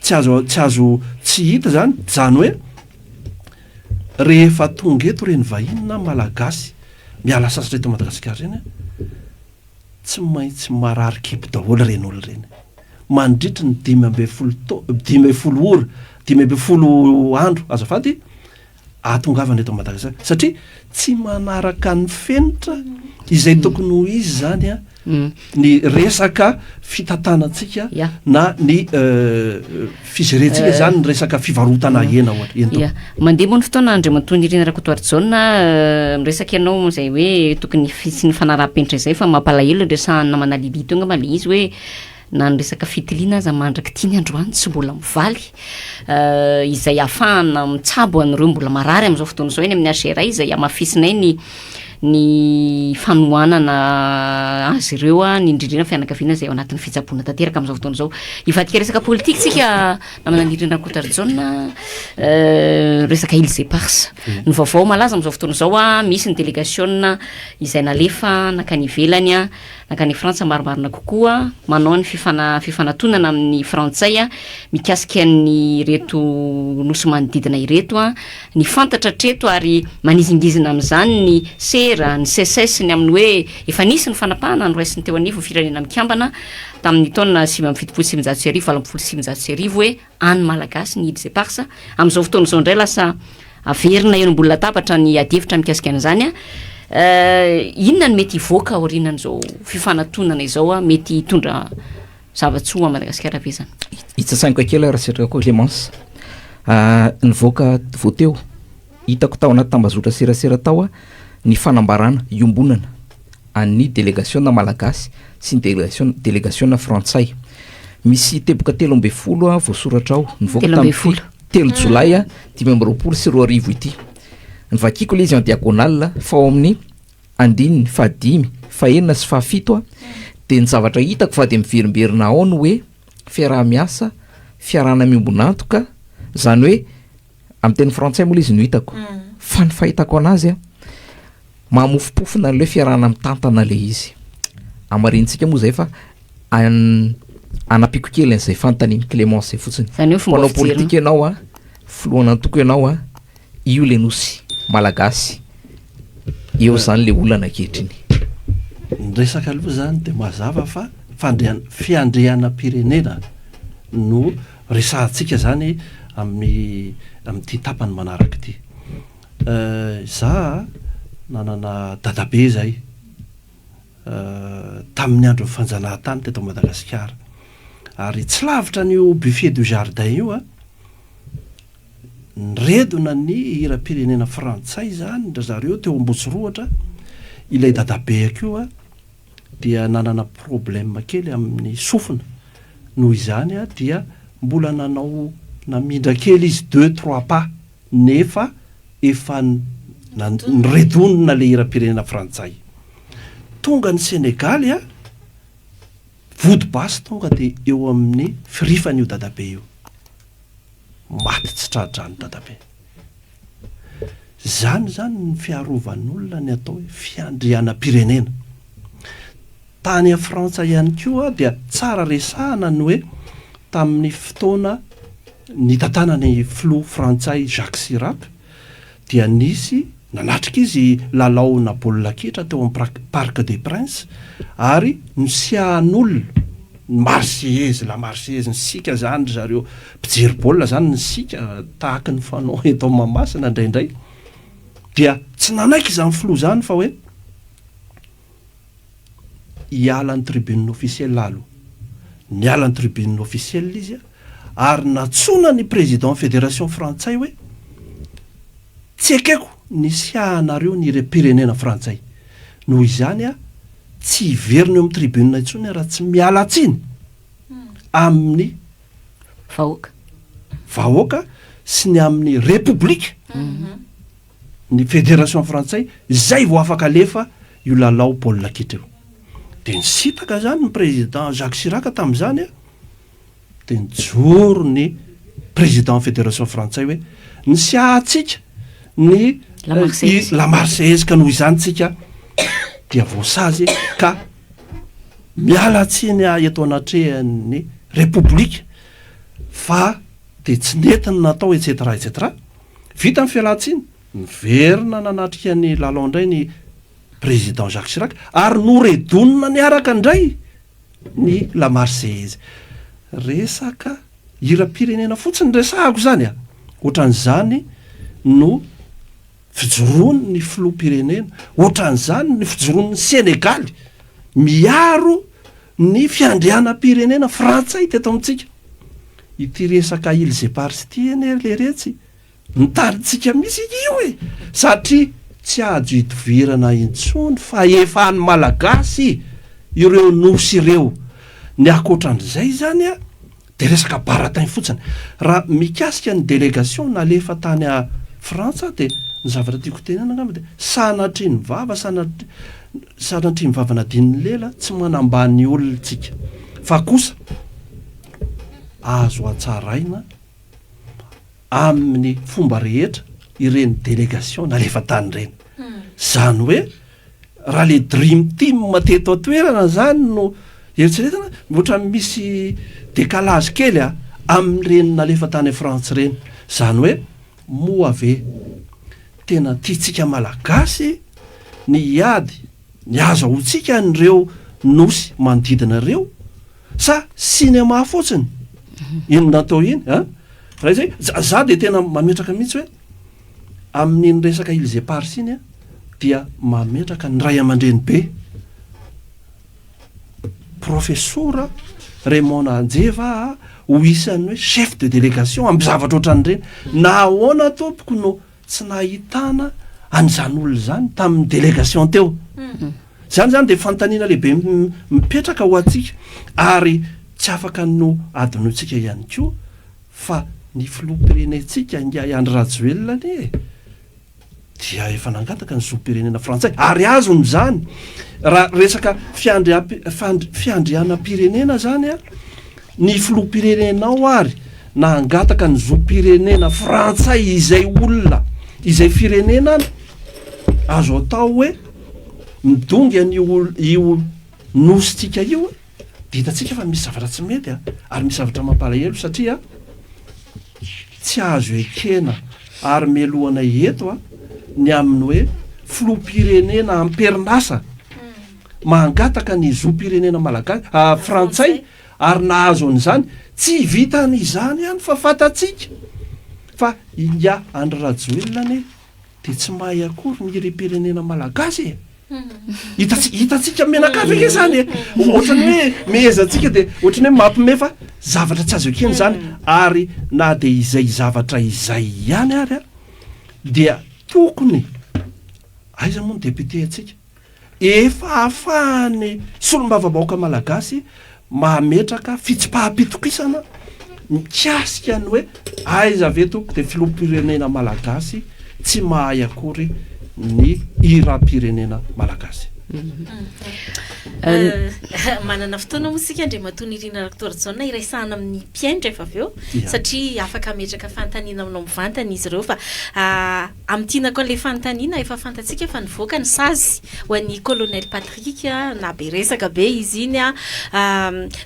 tsy hita zany hoe rehefa tonga eto reny vahiny na malagasy miala sasatra eto Madagasikara reny tsy maintsy marary kibo daholo reny olo reny mandritra ny 5 andro azafady atongavana eto Madagasikara satria tsy manaraka ny fenitra izay tokony ho izy zany ny resaka fitantanantsika na ny fizerentsika zany ny resaka fivarotana hena mandeha moa ny fotoana Andriamantoa Irina Rakotoaridjona miresaka ianao zay hoe tokony sy ny fanaraha-penitra izay fa mampalahelo resahana manalilia tonga ma le izy hoe na ny resaka fitiliana aza mandraky 10 androany tsy mbola mivaly izay ahafahana mitsabo an'ireo mbola marary amin'izao fotoana izao eny amin'ny AGRA izay amafisinay ny fanohanana azy ireo ny indrindrina fianakaviana izay ao anatin'ny fitsaboana tanteraka amin'izao fotoana izao ivadika resaka politika tsika namana Irina Rakotoaridjona resaka Îles Éparses ny vaovao malaza amin'izao fotoana izao misy ny délégation izay nalefa nakany ivelany nakany Frantsa maromarina kokoa manao ny fifanantonana amin'ny frantsay mikasika ny reto nosy manodidina ireto ny fantatra treto ary manizingizina amin'izany ny sera ny CSS ny amin'ny hoe efa nisy ny fanapahana ny raisiny teo anivo firenena mikambana tamin'ny taona 7 hoe any malagasy ny Îles Éparses amin'izao fotoana izao indray lasa averina eo ambony latabatra ny adevitra mikasika an'izany inona ny mety ivoaka aorinan'izao fifanantonana izao mety hitondra zava-tsoa a Madagasikara ve zany itsasainiko kely raha setraka koa Clémence nivoaka voateo hitako tao anaty tambazotra serasera tao ny fanambarana iombonana any délégation malagasy sy ny délégation frantsay misy teboka 13 voasoratra ao nivoaka tamin'ny 3 jolay 2024 ity nivakiko le izy en diagonale fa ao amin'ny 9, 10, 9 sy 7 dia ny zavatra hitako fa dia miverimberina ao ny hoe fiaraha-miasa fiarahana miombonantoka zany hoe amin'ny teny frantsay moa izy no hitako fa ny fahitako anazy mamofopofona an'le fiarahana mitantana le izy amarintsika moa zay fa anapiko kely an'izay fantany Clémence fotsiny mpanao politika ianao filohana antoko ianao io le nosy malagasy eo zany le olana ankehitriny ny resaka aloha zany dia mazava fa fiandriana-pirenena no resahantsika zany amin'ity tapany manaraka ity za nanana dadabe zay tamin'ny andro fanjanahantany teto Madagasikara ary tsy lavitra n'io buffet du jardin io nyredona ny hira-pirenena frantsay zany ndra zareo teo Ambotsiroatra ilay dadabeako io dia nanana problème kely amin'ny sofina noho izany dia mbola nanao namindra kely izy 2-3 pas nefa efa nyredonina le hira-pirenena frantsay tonga ny Senegaly vody basy tonga dia eo amin'ny firifan'io dadabe io maty tsy tradrany dadabe zany ny fiarovan'olona ny atao hoe fiandriana-pirenena tany a Frantsa ihany koa dia tsara resahana ny hoe tamin'ny fotoana ny tantanany filoha frantsay Jacques Chirac dia nisy nanatrika izy lalaona baolina kitra teo amin'ny Parc des Princes ary nosiahan'olona marseillaise la marseillaise ny sika zany zareo mpijery baolina zany ny sika tahaka ny fanao eto Mahamasina indraindray dia tsy nanaiky izany filoha zany fa hoe hiala ny tribune officielle aloha niala ny tribune officielle izy ary natsona ny président fédération frantsay hoe tsy ekeko nisy ahanareo ny pirenena frantsay noho izany tsy hiverina eo amin'ny tribune intsony raha tsy miala tsiny amin'ny vahoaka sy ny amin'ny république ny fédération frantsay zay vo afaka alefa io lalao Paul Laketreo de nisitaka zany ny président Jacques Chirac tam'izany a de nijoro ny président fédération frantsay hoe nisy ahatsika ny la Marseillaise ka noho izany tsika dia voasazy ka miala tsiny eto anatrehan'ny république fa de tsy netiny natao etc etc vita ny fialantsiny miverina nanatrika ny lalao indray ny président Jacques Chirac ary noredonina niaraka indray ny la Marseillaise resaka hira-pirenena fotsiny resahako zany a ohatran'izany no fijoroany ny filoham-pirenena ohatran'izany ny fijoroany Sénégal miaro ny fiandrianam-pirenena frantsay teto amintsika ity resaka Îles Éparses ity eny le retsy nitaritsika misy io e satria tsy ajo hitovirana intsony fa efa ny malagasy ireo nosy ireo ny akoatran'izay zany a de resaka baratain fotsiny raha mikasika ny délégation nalefa tany a Frantsa de ny zavatra tiako tenena angamba de sanatry ny vava sanatry ny vava nadininy lela tsy manambany olontsika fa kosa azo atsaraina amin'ny fomba rehetra ireny délégation nalefa tany reny zany hoe raha le dream team mateto atoerana zany no eritseretana ohatra misy décalage kely a amin'ireny nalefa tany Frantsa reny zany hoe moa ave tena tiatsika malagasy ny iady ny azo ahotsika nyreo nosy manodidina reo sa cinéma fotsiny ino natao iny a raha izay za de tena mametraka mihitsy hoe amin'iny resaka Îles Éparses iny a dia mametraka ny ray aman-dreny be professora Raymond Anjeva ho isan'ny hoe chef de délégation amin'ny zavatra ohatran'ireny na ahoana tompoko no tsy nahitana an'izany olo zany tamin'ny délégation teo zany de fantaniana lehibe mipetraka ho atsika ary tsy afaka no adinotsika ihany koa fa ny filoham-pirenentsika Andry Rajoelina anie dia efa nangataka ny zoom-pirenena frantsay ary azony zany raha resaka fiandrianam-pirenena zany a ny filoham-pirenenao ary na angataka ny zoom-pirenena frantsay izay olona izay firenena azo atao hoe midonga io nositsika io de hitatsika fa misy zavatra tsy mety a ary misy zavatra mampalahelo satria tsy azo ekena ary melohana eto a ny amin'ny hoe filoham-pirenena amperinasa mangataka ny zoom-pirenena malagasy frantsay ary nahazo an'izany tsy vitan'izany ihany fa fatatsika fa inga Andry Rajoelina anie de tsy mahay akory ny hire-pirenena malagasy hitatsika menakavy ake zany ohatrany hoe mehezatsika de ohatrany hoe mampime fa zavatra tsy azo ekeny zany ary na de izay zavatra izay ihany ary a dia tokony aiza moa ny député atsika efa ahafahany solom-bava-baoaka malagasy mametraka fitsipaham-pitokisana mikasika ny hoe aiza veto de filoham-pirenena malagasy tsy mahay akory ny hira-pirenena malagasy manana fotoana moasika ndre matony irina raktorajaona iraisana amin'ny mpiainitra efa aveo satria afaka ametraka fantaniana aminao mivantana izy ireo fa am'tiana koa le fantaniana efa fantatsika efa nivoaka ny sazy ho an'ny colonel Patrick na be resaka be izy iny a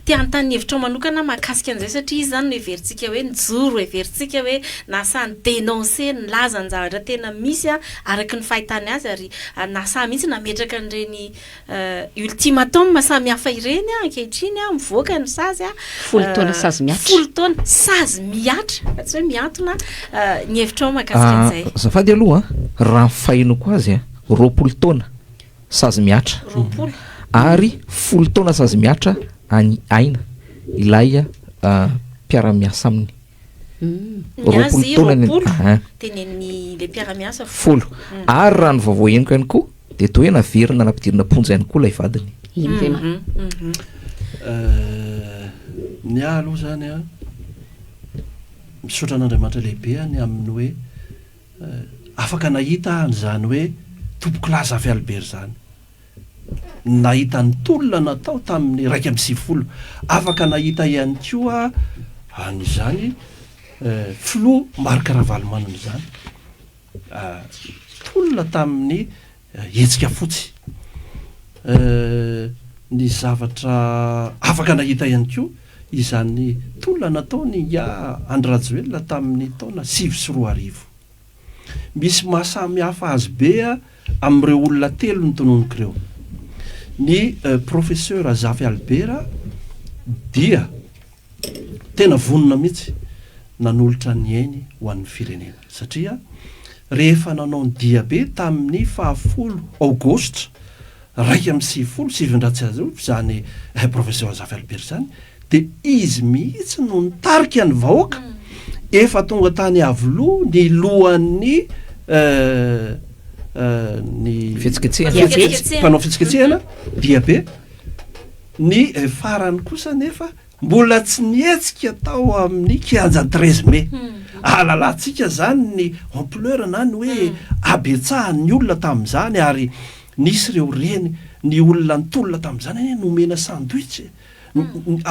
te antany hevitra manokana mahakasika an'izay satria izy zany no everitsika hoe nijoro everitsika hoe nasa ny dénoncer ny laza ny zavatra tena misy a araky ny fahitany azy ary nasa mihitsy nametraka an'ireny ultimatum samy hafa ireny ankehitriny mivoaka ny sazy folo taona sazy miatra folo taona sazy miatra tsy hoe miantona ny hevitra mahakasika an'izay zafady aloha raha fahinoko azy roapolo taona sazy miatra roapolo ary folo taona sazy miatra any aina ilay mpiara-miasa aminy roapolo taona tenen'ny le mpiara-miasa folo ary raha ny vaovao henoko ihany koa de to hoe naverina nampidirina ponja ihany koa lay vadiny ny aloha zany a misaotra an'andriamanitra lehibe any amin'ny hoe afaka nahita an'izany hoe tompoko laza avy Albert zany nahita ny tolona natao tamin'ny 1 afaka nahita ihany koa an'izany Flo Marc Ravalomanana zany tolona tamin'ny hetsika fotsy ny zavatra afaka nahita ihany koa izany tolona nataony Andry Rajoelina tamin'ny taona 2024 misy mahasamy hafa azy be amin'ireo olona telo ny tononoko ireo ny professeur Azafy Albert dia tena vonona mihitsy nanolotra ny ainy ho an'ny firenena satria rehefa nanao ny diabe tamin'ny 10 aogositra 2020 zany professeur Azafy Albert zany de izy mihitsy no nitarika ny vahoaka efa tonga tany avoloa ny lohan'ny ny mpanao fetsiketsehana diabe ny farany kosa nefa mbola tsy nietsika tao amin'ny 13 mai alalantsika zany ny ampleur na ny hoe abetsahan'ny olona tamin'izany ary nisy reo reny ny olona nytolona tamin'izany nomena sandwich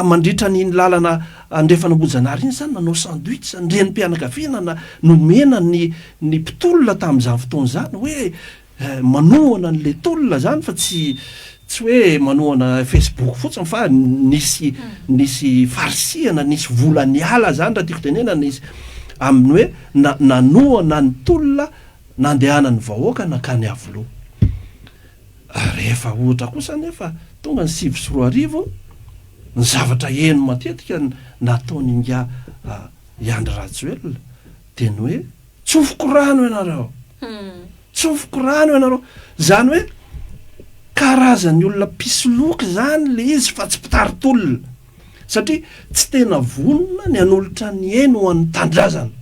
mandritra ny lalana andrefanambojanaary iny zany nanao sandwich ndreny mpianakaviana nomena ny mpitolona tamin'izany fotoana zany hoe manohana n'le tolona zany fa tsy hoe manohana Facebook fotsiny fa nisy farisihana nisy volany ala zany raha tiako tenena nisy amin'ny hoe nanohana ny tolona nandehanany vahoaka nakany avoloa rehefa ohatra kosa nefa tonga ny 2024 ny zavatra eno matetika nataony inga Andry Rajoelina de ny hoe tsofoko rano ianareo tsofoko rano ianareo zany hoe karazany olona pisoloky zany le izy fa tsy mpitaritolona satria tsy tena vonona ny anolotra ny eno ho an'ny tandrazana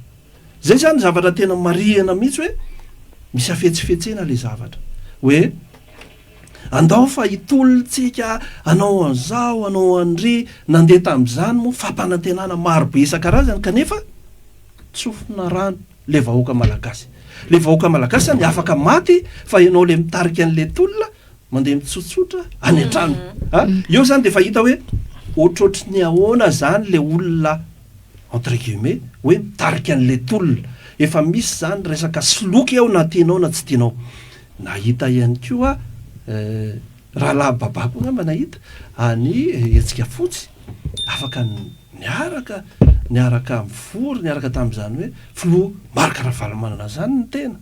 zay zany zavatra tena marihana mihitsy hoe misy afetsifetsena le zavatra hoe andao fa hitolontsika anao an'izao anao an'ry nandeha tamin'izany moa fampanantenana marobe isan-karazany kanefa tsofina rano le vahoaka malagasy zany afaka maty fa ianao le mitarika an'le tolona mandeha mitsotsotra any an-trano eo zany de fa hita hoe ohatrohatry ny ahoana zany le olona entre guillemets hoe mitarika an'le tolona efa misy zany resaka soloky ao na tianao na tsy tianao nahita ihany koa rahalahy babako ngamba nahita any hetsika fotsy afaka niaraka mivory niaraka tamin'izany hoe Flo Marc Ravalomanana zany ny tena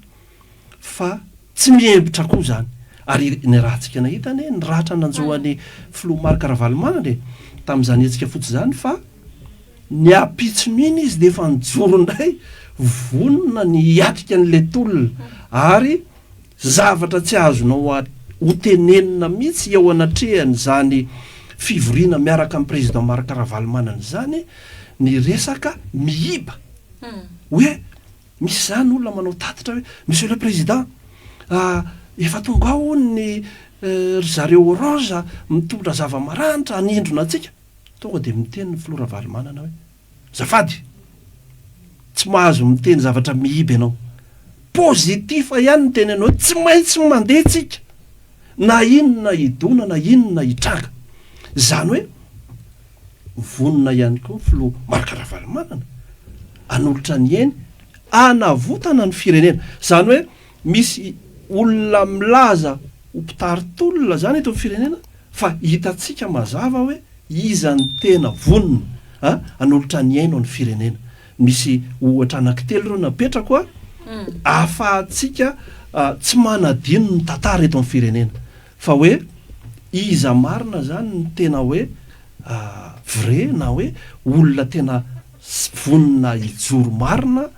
fa tsy miembitra koa zany ary ny rahantsika nahita ny rahatra nanjoany Flo Marc Ravalomanana tamin'izany hetsika fotsy zany fa ny apitsominy izy de efa nijoro ndray vonona ny hiatrika an'le tolona ary zavatra tsy azonao ho tenenina mihitsy eo anatrehany zany fivoriana miaraka amin'ny président Marc Ravalomanana zany ny resaka mihiba hoe misy zany olona manao tatitra hoe monsieur le président efa tonga ao ny zareo orange mitondra zava-maranitra anindrona atsika tonga de miteny Flo Ravalomanana hoe zafady tsy mahazo miteny zavatra mihiba ianao pozitifa ihany ny teny anao tsy maintsy mandeha tsika na inona idona na inona hitranga zany hoe vonona ihany koa Flo Marc Ravalomanana anolotra ny eny anavotana ny firenena zany hoe misy olona milaza ho mpitaritolona zany eto amin'ny firenena fa hitatsika mazava hoe iza ny tena vonona anolotra ny aino ny firenena misy ohatra anankitelo ireo napetra koa ahafahatsika tsy manadino ny tantara eto amin'ny firenena fa hoe iza marina zany ny tena hoe vrai na hoe olona tena vonona hijoro marina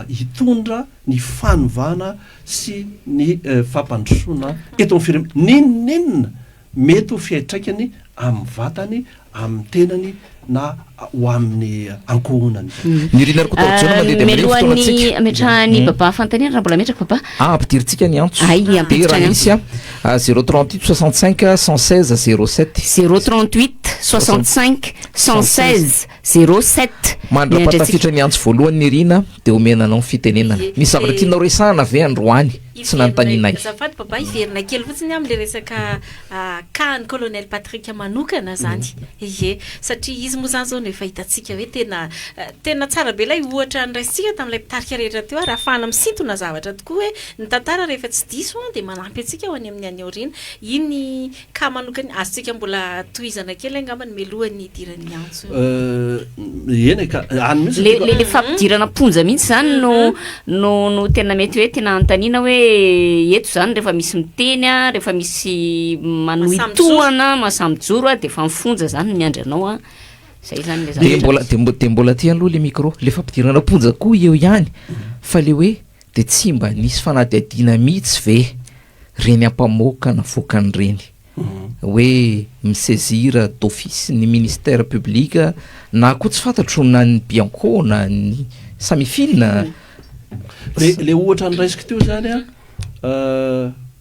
hitondra ny fanovana sy ny fampandrosoana eto amin'ny firenena ninona mety ho fiaitraikany amin'ny vatany amin'ny tenany na ho amin'ny ankohonany melohan'ny ametrahany baba fantaniana raha mbola metraka baba ampidiritsika ny antso de raha misy 038 65 116 07 038 65 16 07 mandra-patafitra ny antso voalohany ny rina de omenanao fitenenana misy zavatra tianao resahana ve androany tsy nanotaninay azafady baba iverina kely fotsiny am'le resaka kany colonel Patrick manokana zany ie satria izy moa zany zao no efa hitantsika hoe tena tsara be lay ohatra ndraisika tamin'ilay mpitarika rehetra teo raha fana misintona zavatra tokoa hoe ny tantara rehefa tsy diso de manampy antsika ho any amin'ny any aoriana iny ka manokany azontsika mbola tohizana kely angambany melohan'ny idiran'ny antso eny ka any mihitsy le fampidirana ponja mihitsy zany no tena mety hoe tena antanina hoe eto zany rehefa misy miteny a rehefa misy manoitohana masamijoro a de fa mifonja zany ny andranao a zay zany le de mbola ty aloha le micro le fampidirana ponja koa eo ihany fa le hoe de tsy mba nisy fanadihadina mihitsy ve reny ampamoaka na voakany reny hoe misaisir d'office ny ministère public na koa tsy fantatro na ny Bianco na ny Samifina le ohatra niraisiko teo zany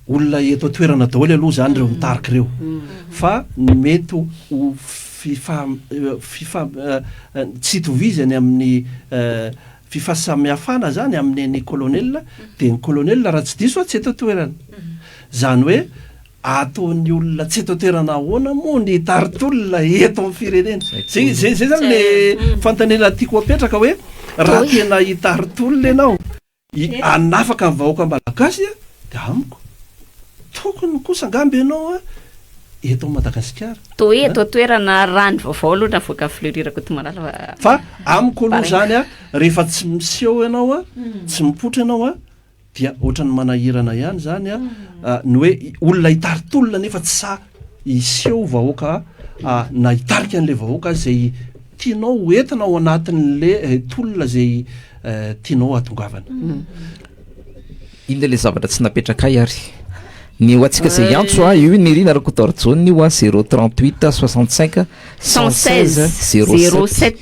olona eto toerana daholo aloha zany reo mitariky reo fa mety ho tsy itovizany amin'ny fifahasamihafana zany amin'ny ny colonel de ny colonel raha tsy diso tsy eto toerana zany hoe ataon'ny olona tsy eto toerana ahoana moa ny taritolona eto amin'ny firenena zay zany le fantanena tiako apetraka hoe raha tena hitaritolona ianao anafaka ny vahoaka malagasy de amiko tokony kosa angamby ianao eto Madagasikara to eto toerana rany vaovao aloha na voaka fleurirako to malala fa amiko aloha zany rehefa tsy miseho ianao tsy mipotra ianao dia ohatrany manahirana ihany zany ny hoe olona hitaritolona nefa tsy sa iseho vahoaka na hitarika an'le vahoaka zay tianao entina ao anatin'le tolona zay tianao atongavana iny le zavatra tsy napetraka ary ny ho atsika zay antso io ny rina rakotorjony io 038 65 116 07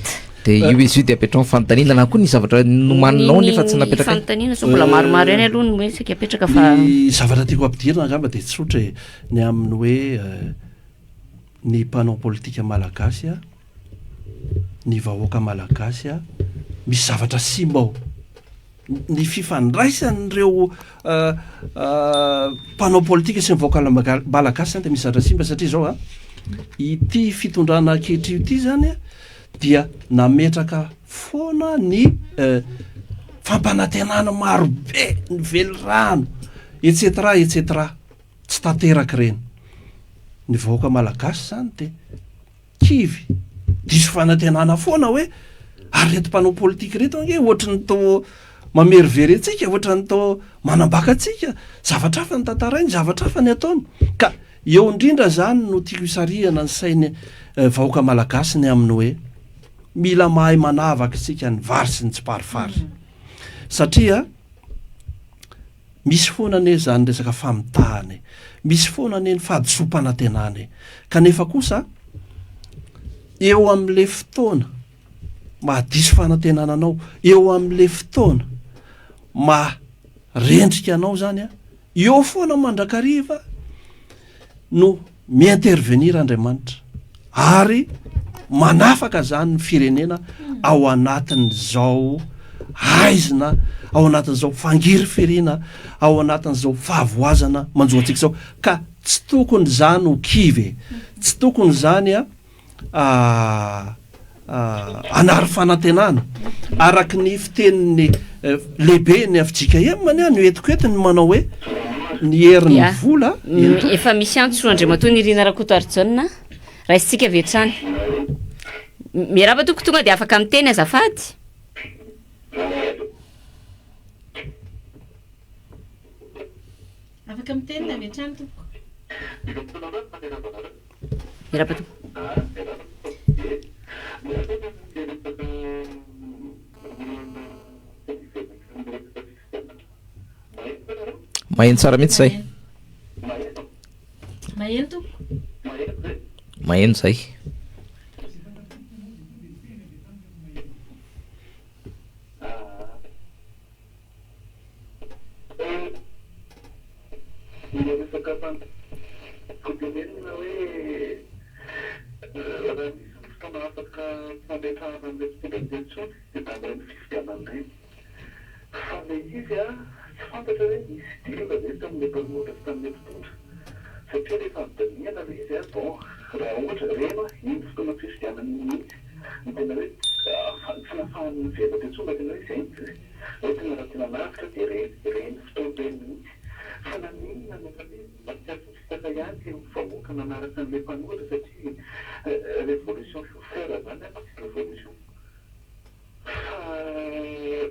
de io izy io de apetrao fantanina na koa ny zavatra nomaninao nefa tsy napetraka fantanina so mbola maromaro eny aloha ny hoe saky apetraka fa ny zavatra tiako ampidirina angamba de tsotra ny amin'ny hoe ny mpanao politika malagasy ny vahoaka malagasy misy zavatra simbao ny fifandraisan'ireo mpanao politika sy mivahoaka malagasy de misy zavatra simba satria zao ity fitondrana ankehitr'io ity zany dia nametraka foana ny fampanantenana maro be ny velirano etcetera etcetera tsy tanteraka reny ny vahoaka malagasy zany de kivy diso fanantenana foana hoe ary reto mpanao politika reto ange ohatrany to mamerivere atsika ohatrany to manambaka atsika zavatra hafa ny tantarainy zavatra hafa ny ataony ka eo indrindra zany no tiako isarihana ny sainy vahoaka malagasy ny amin'ny hoe mila mahay manavaka isika ny vary sy ny tsiparifary satria misy foana ane zany resaka famitahany misy foana ane ny fahadisom-panantenany kanefa kosa eo amin'le fotoana mahadiso fanantenana anao eo amin'le fotoana marendrika anao zany eo foana mandrakariva no miintervenir Andriamanitra ary manafaka zany ny firenena ao anatin'izao aizina ao anatin'izao fangiry firina ao anatin'izao fahavoazana manjoatsika zao ka tsy tokony zany ho kivy tsy tokony zany anary fanantenana araky ny fiteniny lehibe ny afidsika emany no etikoetiny manao hoe ny herin'ny vola efa misy antso Andriamatoa ny Irina Rakotoarjona raha isitsika vetrany miaraba toko tonga de afaka miteny azafady afaka miteny na vetrany toko miaraba toko maheno tsara mihitsy zay maheno toko maheno zay afaka fametrahana amin'ilay fifidianana dia tam'ireny fifidianana ireny. Fa ilay izy tsy fantatra hoe misy dilona ve tamin'ilay mpanoratra sy tamin'ilay mpitondra. Satria rehefa midiniana ilay izy bon raha ohatra rema iny fotoana fifidianana mihitsy no tena hoe tsy nafahan'ny velatra intsony mba tena hoe izay hoe tena raha tena lavitra dia reny fotoana reny mihitsy. Fa naninona nefa hoe mampiasa fitaka ihany ny vahoaka nanaraka an'ilay mpanoratra satria révolution chauffeur zany tsy révolution. Fa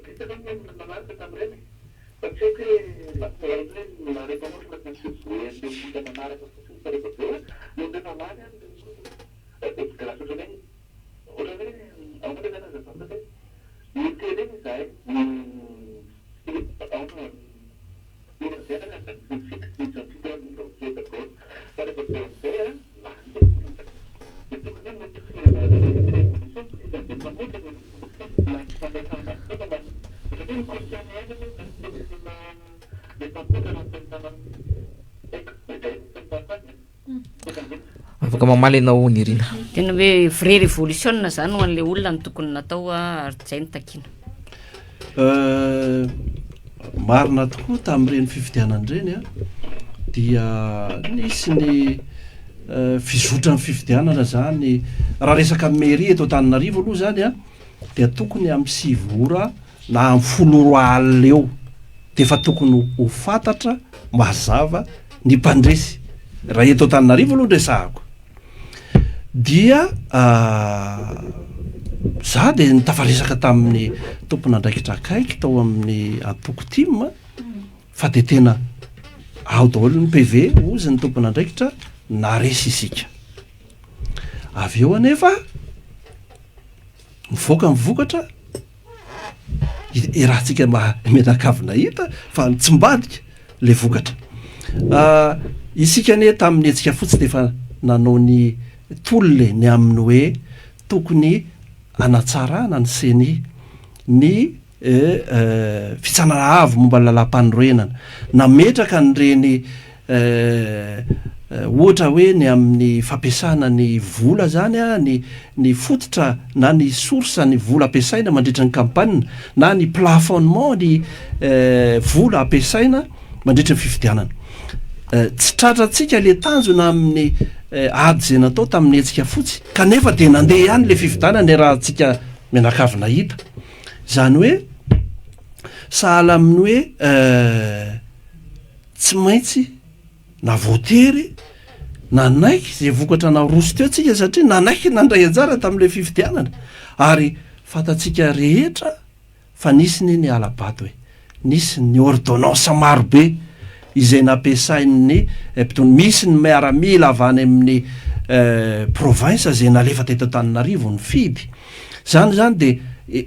betsaka ny nanaraka tamin'ireny fa tsy haiko hoe rehefa ohatra tsy zoen'ilay fita nanaraka fotsiny fa rehefa be no rehefa lany any dia lasa ohatran'ny hoe aotra zany azavata hoe unité reny izahay afaka mamaly anao ny rina tena hoe vrai révolution zany ho an'le olona ny tokony natao ary zay ny takiana. Marina tokoa tamin'ireny fifidianan'ireny dia nisy ny fizotra ny fifidianana zany raha resaka mairie eto Antananarivo aloha zany dia tokony amin'ny 6 ora na amin'ny 10 alina eo dia efa tokony ho fantatra mazava ny mpandresy raha eto Antananarivo aloha resahako. Dia za dia nitafaresaka tamin'ny tompon'andraikitra akaiky tao amin'ny antoko tim fa dia tena ao daholo ny PV ozy ny tompon'andraikitra naresy isika. Avy eo anefa mivokatra rahantsika menakavina hita fa tsy mbadika le vokatra. Isika ne tamin'ny etsika fotsy dia efa nanao ny tolole ny amin'ny hoe tokony anatsarana ny seny ny fitsanana avo momba ny lalam-panorenana nametraka nyreny ohatra hoe ny amin'ny fampiasana ny vola zany ny fototra na ny source ny vola ampiasaina mandritra ny campagne na ny plafonnement ny vola ampiasaina mandritra ny fifidianana. Tsy tratratsika le tanjona amin'ny ady zay natao tamin'ny etsika fotsy kanefa dia nandeha ihany le fifidianana raha tsika menakavina hita zany hoe sahala amin'ny hoe tsy maintsy na voatery nanaiky zay vokatra na roso teo tsika satria nanaiky nandray anjara tamin'le fifidianana ary fantatsika rehetra fa nisy ny alabato hoe nisy ny ordonnance marobe izay nampiasain'ny misy ny miaramila avy any amin'ny province zay nalefa teto Antananarivo ny fidy zany dia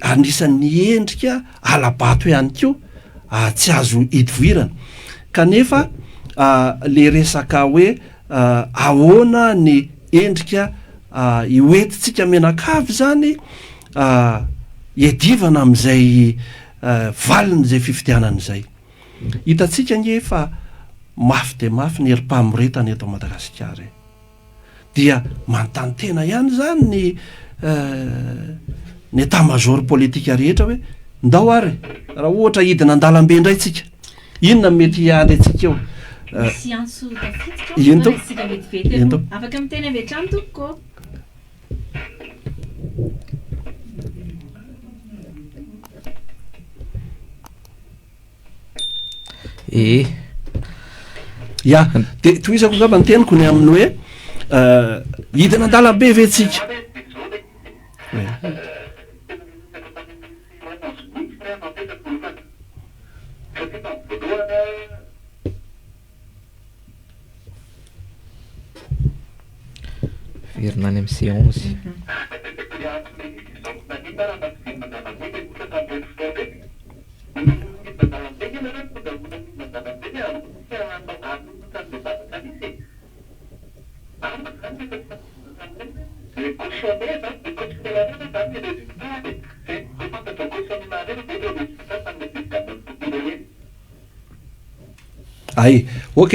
anisan'ny endrika alabato ihany koa tsy azo idivirana kanefa le resaka hoe ahoana ny endrika ioentitsika menakavy zany iadivana amin'izay valiny zay fifidianana izay. Hitatsika nge fa mafy de mafy ny herim-pamoretana eto Madagasikara dia manontany tena ihany zany ny état-major politika rehetra hoe ndao ary raha ohatra hidina an-dalambe indray tsika inona mety hany atsika eo ino to afaka miteny avy hatrany tompoko ya de toizako ngamba ny teniko ny amin'ny hoe hidina an-dalambe ve tsika Vernany amin'ny C11 ay ok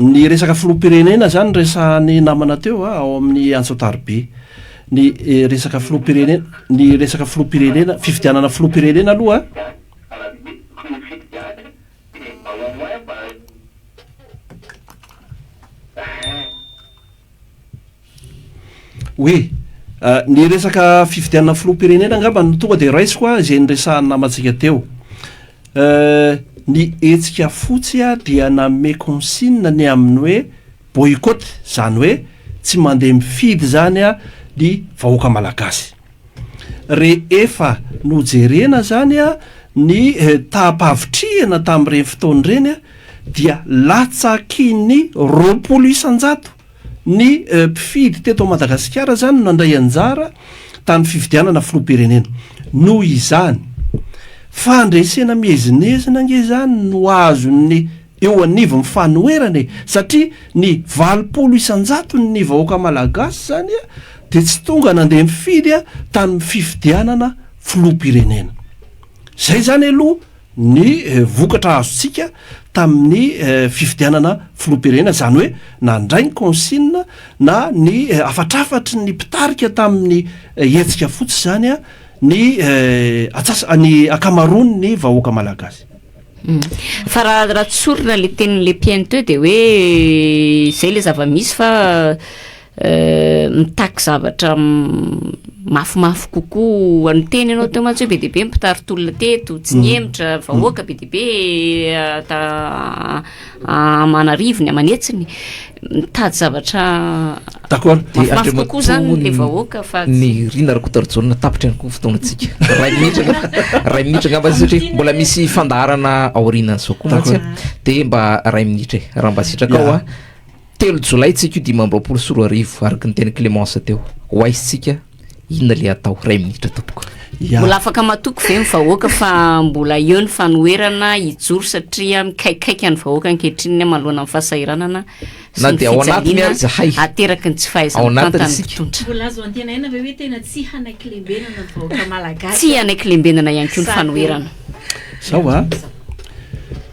ny resaka filoham-pirenena zany resahany namana teo ao amin'ny Antsoataribe ny resaka filopirenena ny resaka filopirenena fifidianana filopirenena aloha hoe ny resaka fifidianana filopirenena angamba no tonga de raisiko a zay nyresahana matsika teo ny etsika fotsy a dia name consigne ny amin'ny hoe boycott zany hoe tsy mandeha mifidy zany a ny vahoaka malagasy rehefa nojerena zany a ny tapavitriana tamin'ireny fotoany reny a dia latsakiny 20 isanjato ny mpifidy teto Madagasikara zany nandray anjara tany fifidianana filopirenena noho izany fandresena miezinezina nge zany no azony eo anivo mifanoerany satria ny 20 isanjato ny vahoaka malagasy zany a de tsy tonga nandeha mifidy a tany mififidianana filopirenena zay zany aloha ny vokatra azontsika tamin'ny fifidianana filopirenena zany hoe nandray ny consigne na ny afatrafatry ny mpitarika tamin'ny etsika fotsy zany a ny ny akamarony ny vahoaka malagasy fa raha tsorina le tenin'le PNT de hoe zay le zava-misy fa mitaky zavatra mafimafy kokoa ny teny ianao teo mantsy hoe be de be mpitary tolona teto tsy niemitra vahoaka be de be amanarivony amanetsiny mitady zavatra d'accord mafimafy kokoa zany le vahoaka fa ny rina rakotarijona tapitra ihany koa fotoanatsika ray minitra ngamba satria mbola misy fandaharana aoriana zao koa mantsy de mba ray minitra raha mba sitraka ao a 3 jolay tsika 2024 araky ny teny Clémence teo hoaisitsika inona le atao ray minitra tompoko mbola afaka matoko ve mivahoaka fa mbola eo ny fanoerana ijoro satria mikaikaiky ny vahoaka ankehitriny manoloana amin'ny fahasahiranana na de ao anatiny azy hay ateraky ny tsy fahaizana tantany mbola azo antenaina ve hoe tena tsy hanaiky lembenana ny vahoaka malagasy tsy hanaiky lembenana ihany koa ny fanoerana zao a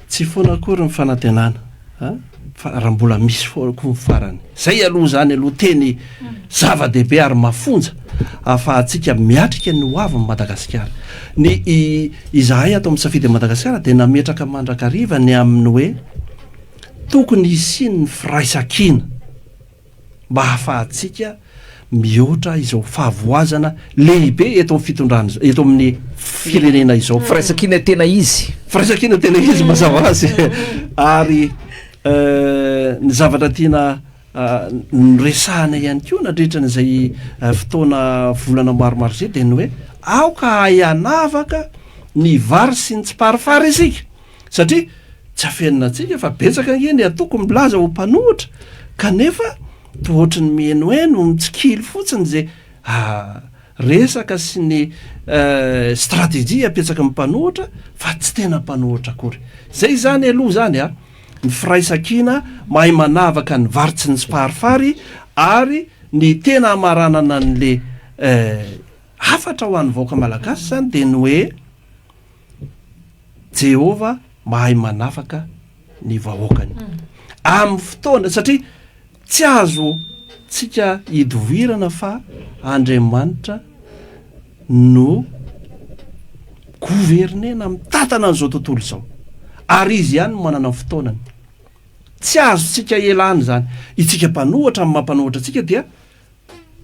tsy foana akory ny fanantenana raha mbola misy foana koa mifarany zay aloha zany aloha teny zava-dehibe ary mafonja afahantsika miatrika ny hoavy Madagasikara ny izahay atao misafidy Madagasikara de nametraka mandrakariva ny amin'ny hoe tokony isiny ny firaisakina mba hafahantsika mihoatra izao fahavoazana lehibe eto amin'ny fitondrana eto amin'ny firenena izao firaisakina tena izy mazava azy ary ny zavatra tiana nyresahana ihany koa nadritran'izay fotoana volana maromaro zay de ny hoe aoka ayanavaka ny vary sy ny tsy parifary isika satria tsy afeninatsika fa betsaka ngeny atoko milaza ho mpanohitra kanefa tohatra ny mienoeno mitsikily fotsiny zay resaka sy ny stratégie apetsaka mpanohitra fa tsy tena mpanohitra akory zay zany aloha zany a ny firaisakina mahay manavaka ny varitsy ny siparifary ary ny tena amaranana n'le hafatra ho an'ny vahoaka malagasy zany de ny hoe Jehova mahay manavaka ny vahoakany amin'ny fotoana satria tsy azo tsika hidovirana fa Andriamanitra no gouverner mitatana an'izao tontolo izao ary izy ihany manana fotoanany tsy azo tsika elany zany itsika mpanohatra amin'ny mampanohatra tsika dia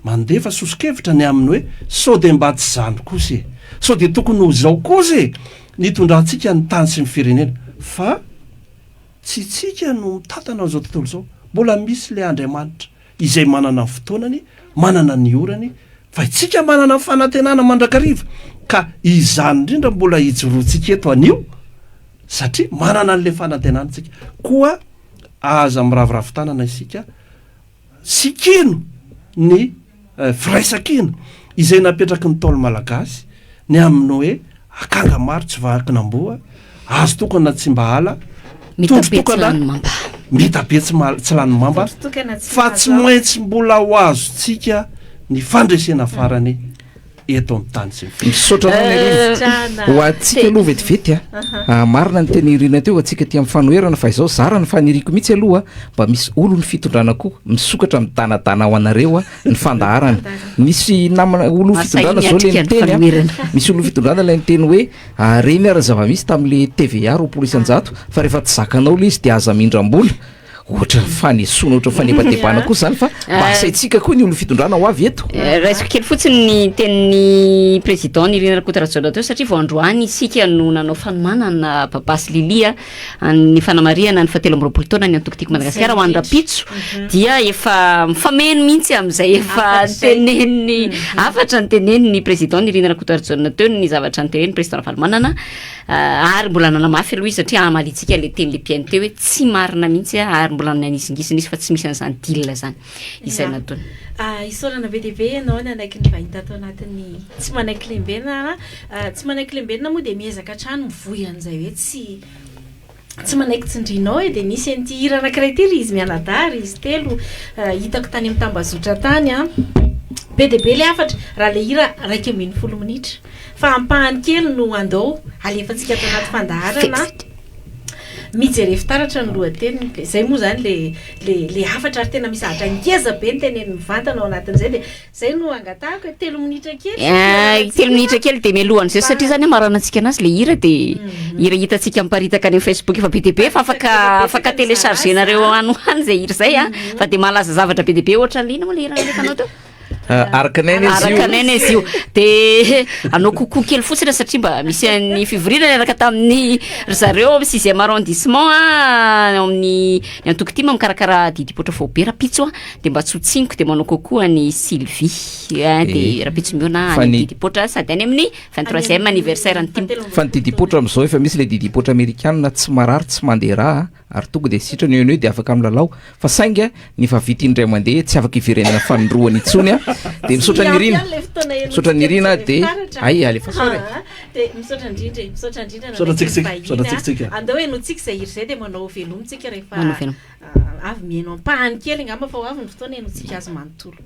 mandefa sosikevitra ny amin'ny hoe sao de mba tsy zany kosa sao de tokony ho zao kosa nitondrantsika ny tany sy ny firenena fa tsy tsika no mitatana an'izao tontolo zao mbola misy le Andriamanitra izay manana fotoanany manana ny orany fa itsika manana fanantenana mandrakariva ka izany indrindra mbola hijoroantsika eto anio satria manana an'le fanantenana tsika koa aza miraviravin-tanana isika sikino ny firaisakina izay napetraky ny taolo malagasy ny amin'ny hoe akanga maro tsy vakinamboa azo tokana tsy mba ala tokana mitabe tsy lany mamba fa tsy maintsy mbola ho azo tsika ny fandresena farany eto amin'ny tany sy misaotra ho atsika aloha vetivety marina ny teny irina teo atsika ty amin'ny fanoherana fa izao zara ny faniriko mihitsy aloha mba misy olo ny fitondrana koa misokatra midanadana ao anareo ny fandaharana misy namana olo fitondrana zao le niteny misy olo fitondrana lay niteny hoe reny ara zava-misy tamin'le TVA 900 fa rehefa tsy zakanao le izy de aza mindram-bola ohatra fanesona ohatra fanepatebana koa zany fa asaitsika koa ny olo fitondrana ho avy eto raisiko kely fotsiny ny tenin'ny président ny Irina Rakotoratsorana teo satria vao androany isika no nanao fanomanana babasy Lilia ny fanamariana ny 17 taona ny antoko tiako Madagasikara ho any Rapitso dia efa mifameno mihitsy amin'izay efa teneniny afatra ny teneniny président ny Irina Rakotoratsorana teo ny zavatra ny teneniny président fanomanana ary mbola nanamafy aloha izy satria amalitsika le teny le PNT hoe tsy marina mihitsy ary mbola nanisingiziny izy fa tsy misy an'izany dila zany izay natony isorana be deabe ianao ny anaiky ny vahita atao anatin'ny tsy manaiky lembena tsy manaiky lembena moa de miezaka trano mivoy an'izay hoe tsy manaiky tsindrinao e de nisy an'ity hira anankiray ty ry izy mianadary izy telo hitako tany amin'ny tambazotra tany be deabe le afatra raha le hira 1:10 minitra fa ampahany kely no andao alefatsika atao anaty fandaharana mijery fitaratra ny lohateny zay moa zany le afatra ary tena misy ahatra ngeza be ny teneniny mivantana ao anatin'izay de zay no angatahako hoe 3 minitra kely 3 minitra kely de mialohany zay satria zany marana antsika anazy le hira de hira hitantsika miparitaka any amin'ny Facebook efa be deabe fa afaka téléchargenareo anohany zay hira zay fa de malaza zavatra be deabe ohatra lina moa le hira alefanao teo arakanena izy io de anao kokoa kely fotsiny satria mba misy ny fivoriana araka tamin'ny zareo 6e arrondissement amin'ny antoko ty mikarakara didipotra Faobe Rapitso de mba tsotsiniko de manao kokoa ny Sylvie de Rapitso miona ny didipotra sady any amin'ny 23e anniversaire ny tim fa ny didipotra am'izao efa misy le didipotra amerikana tsy marary tsy mandeha raha ary tonga de sitrany eo de afaka milalao fa sainga ny fa vity indray mandeha tsy afaka iverenana fanindroany itsony de misaotra ny Irina de ay alefa sore de misaotra indrindra andao hoe notsika zay hira zay de manao velomitsika rehefa avy mihaino ampahany kely ngamba fa ho avy ny fotoana enotsika azo manontolo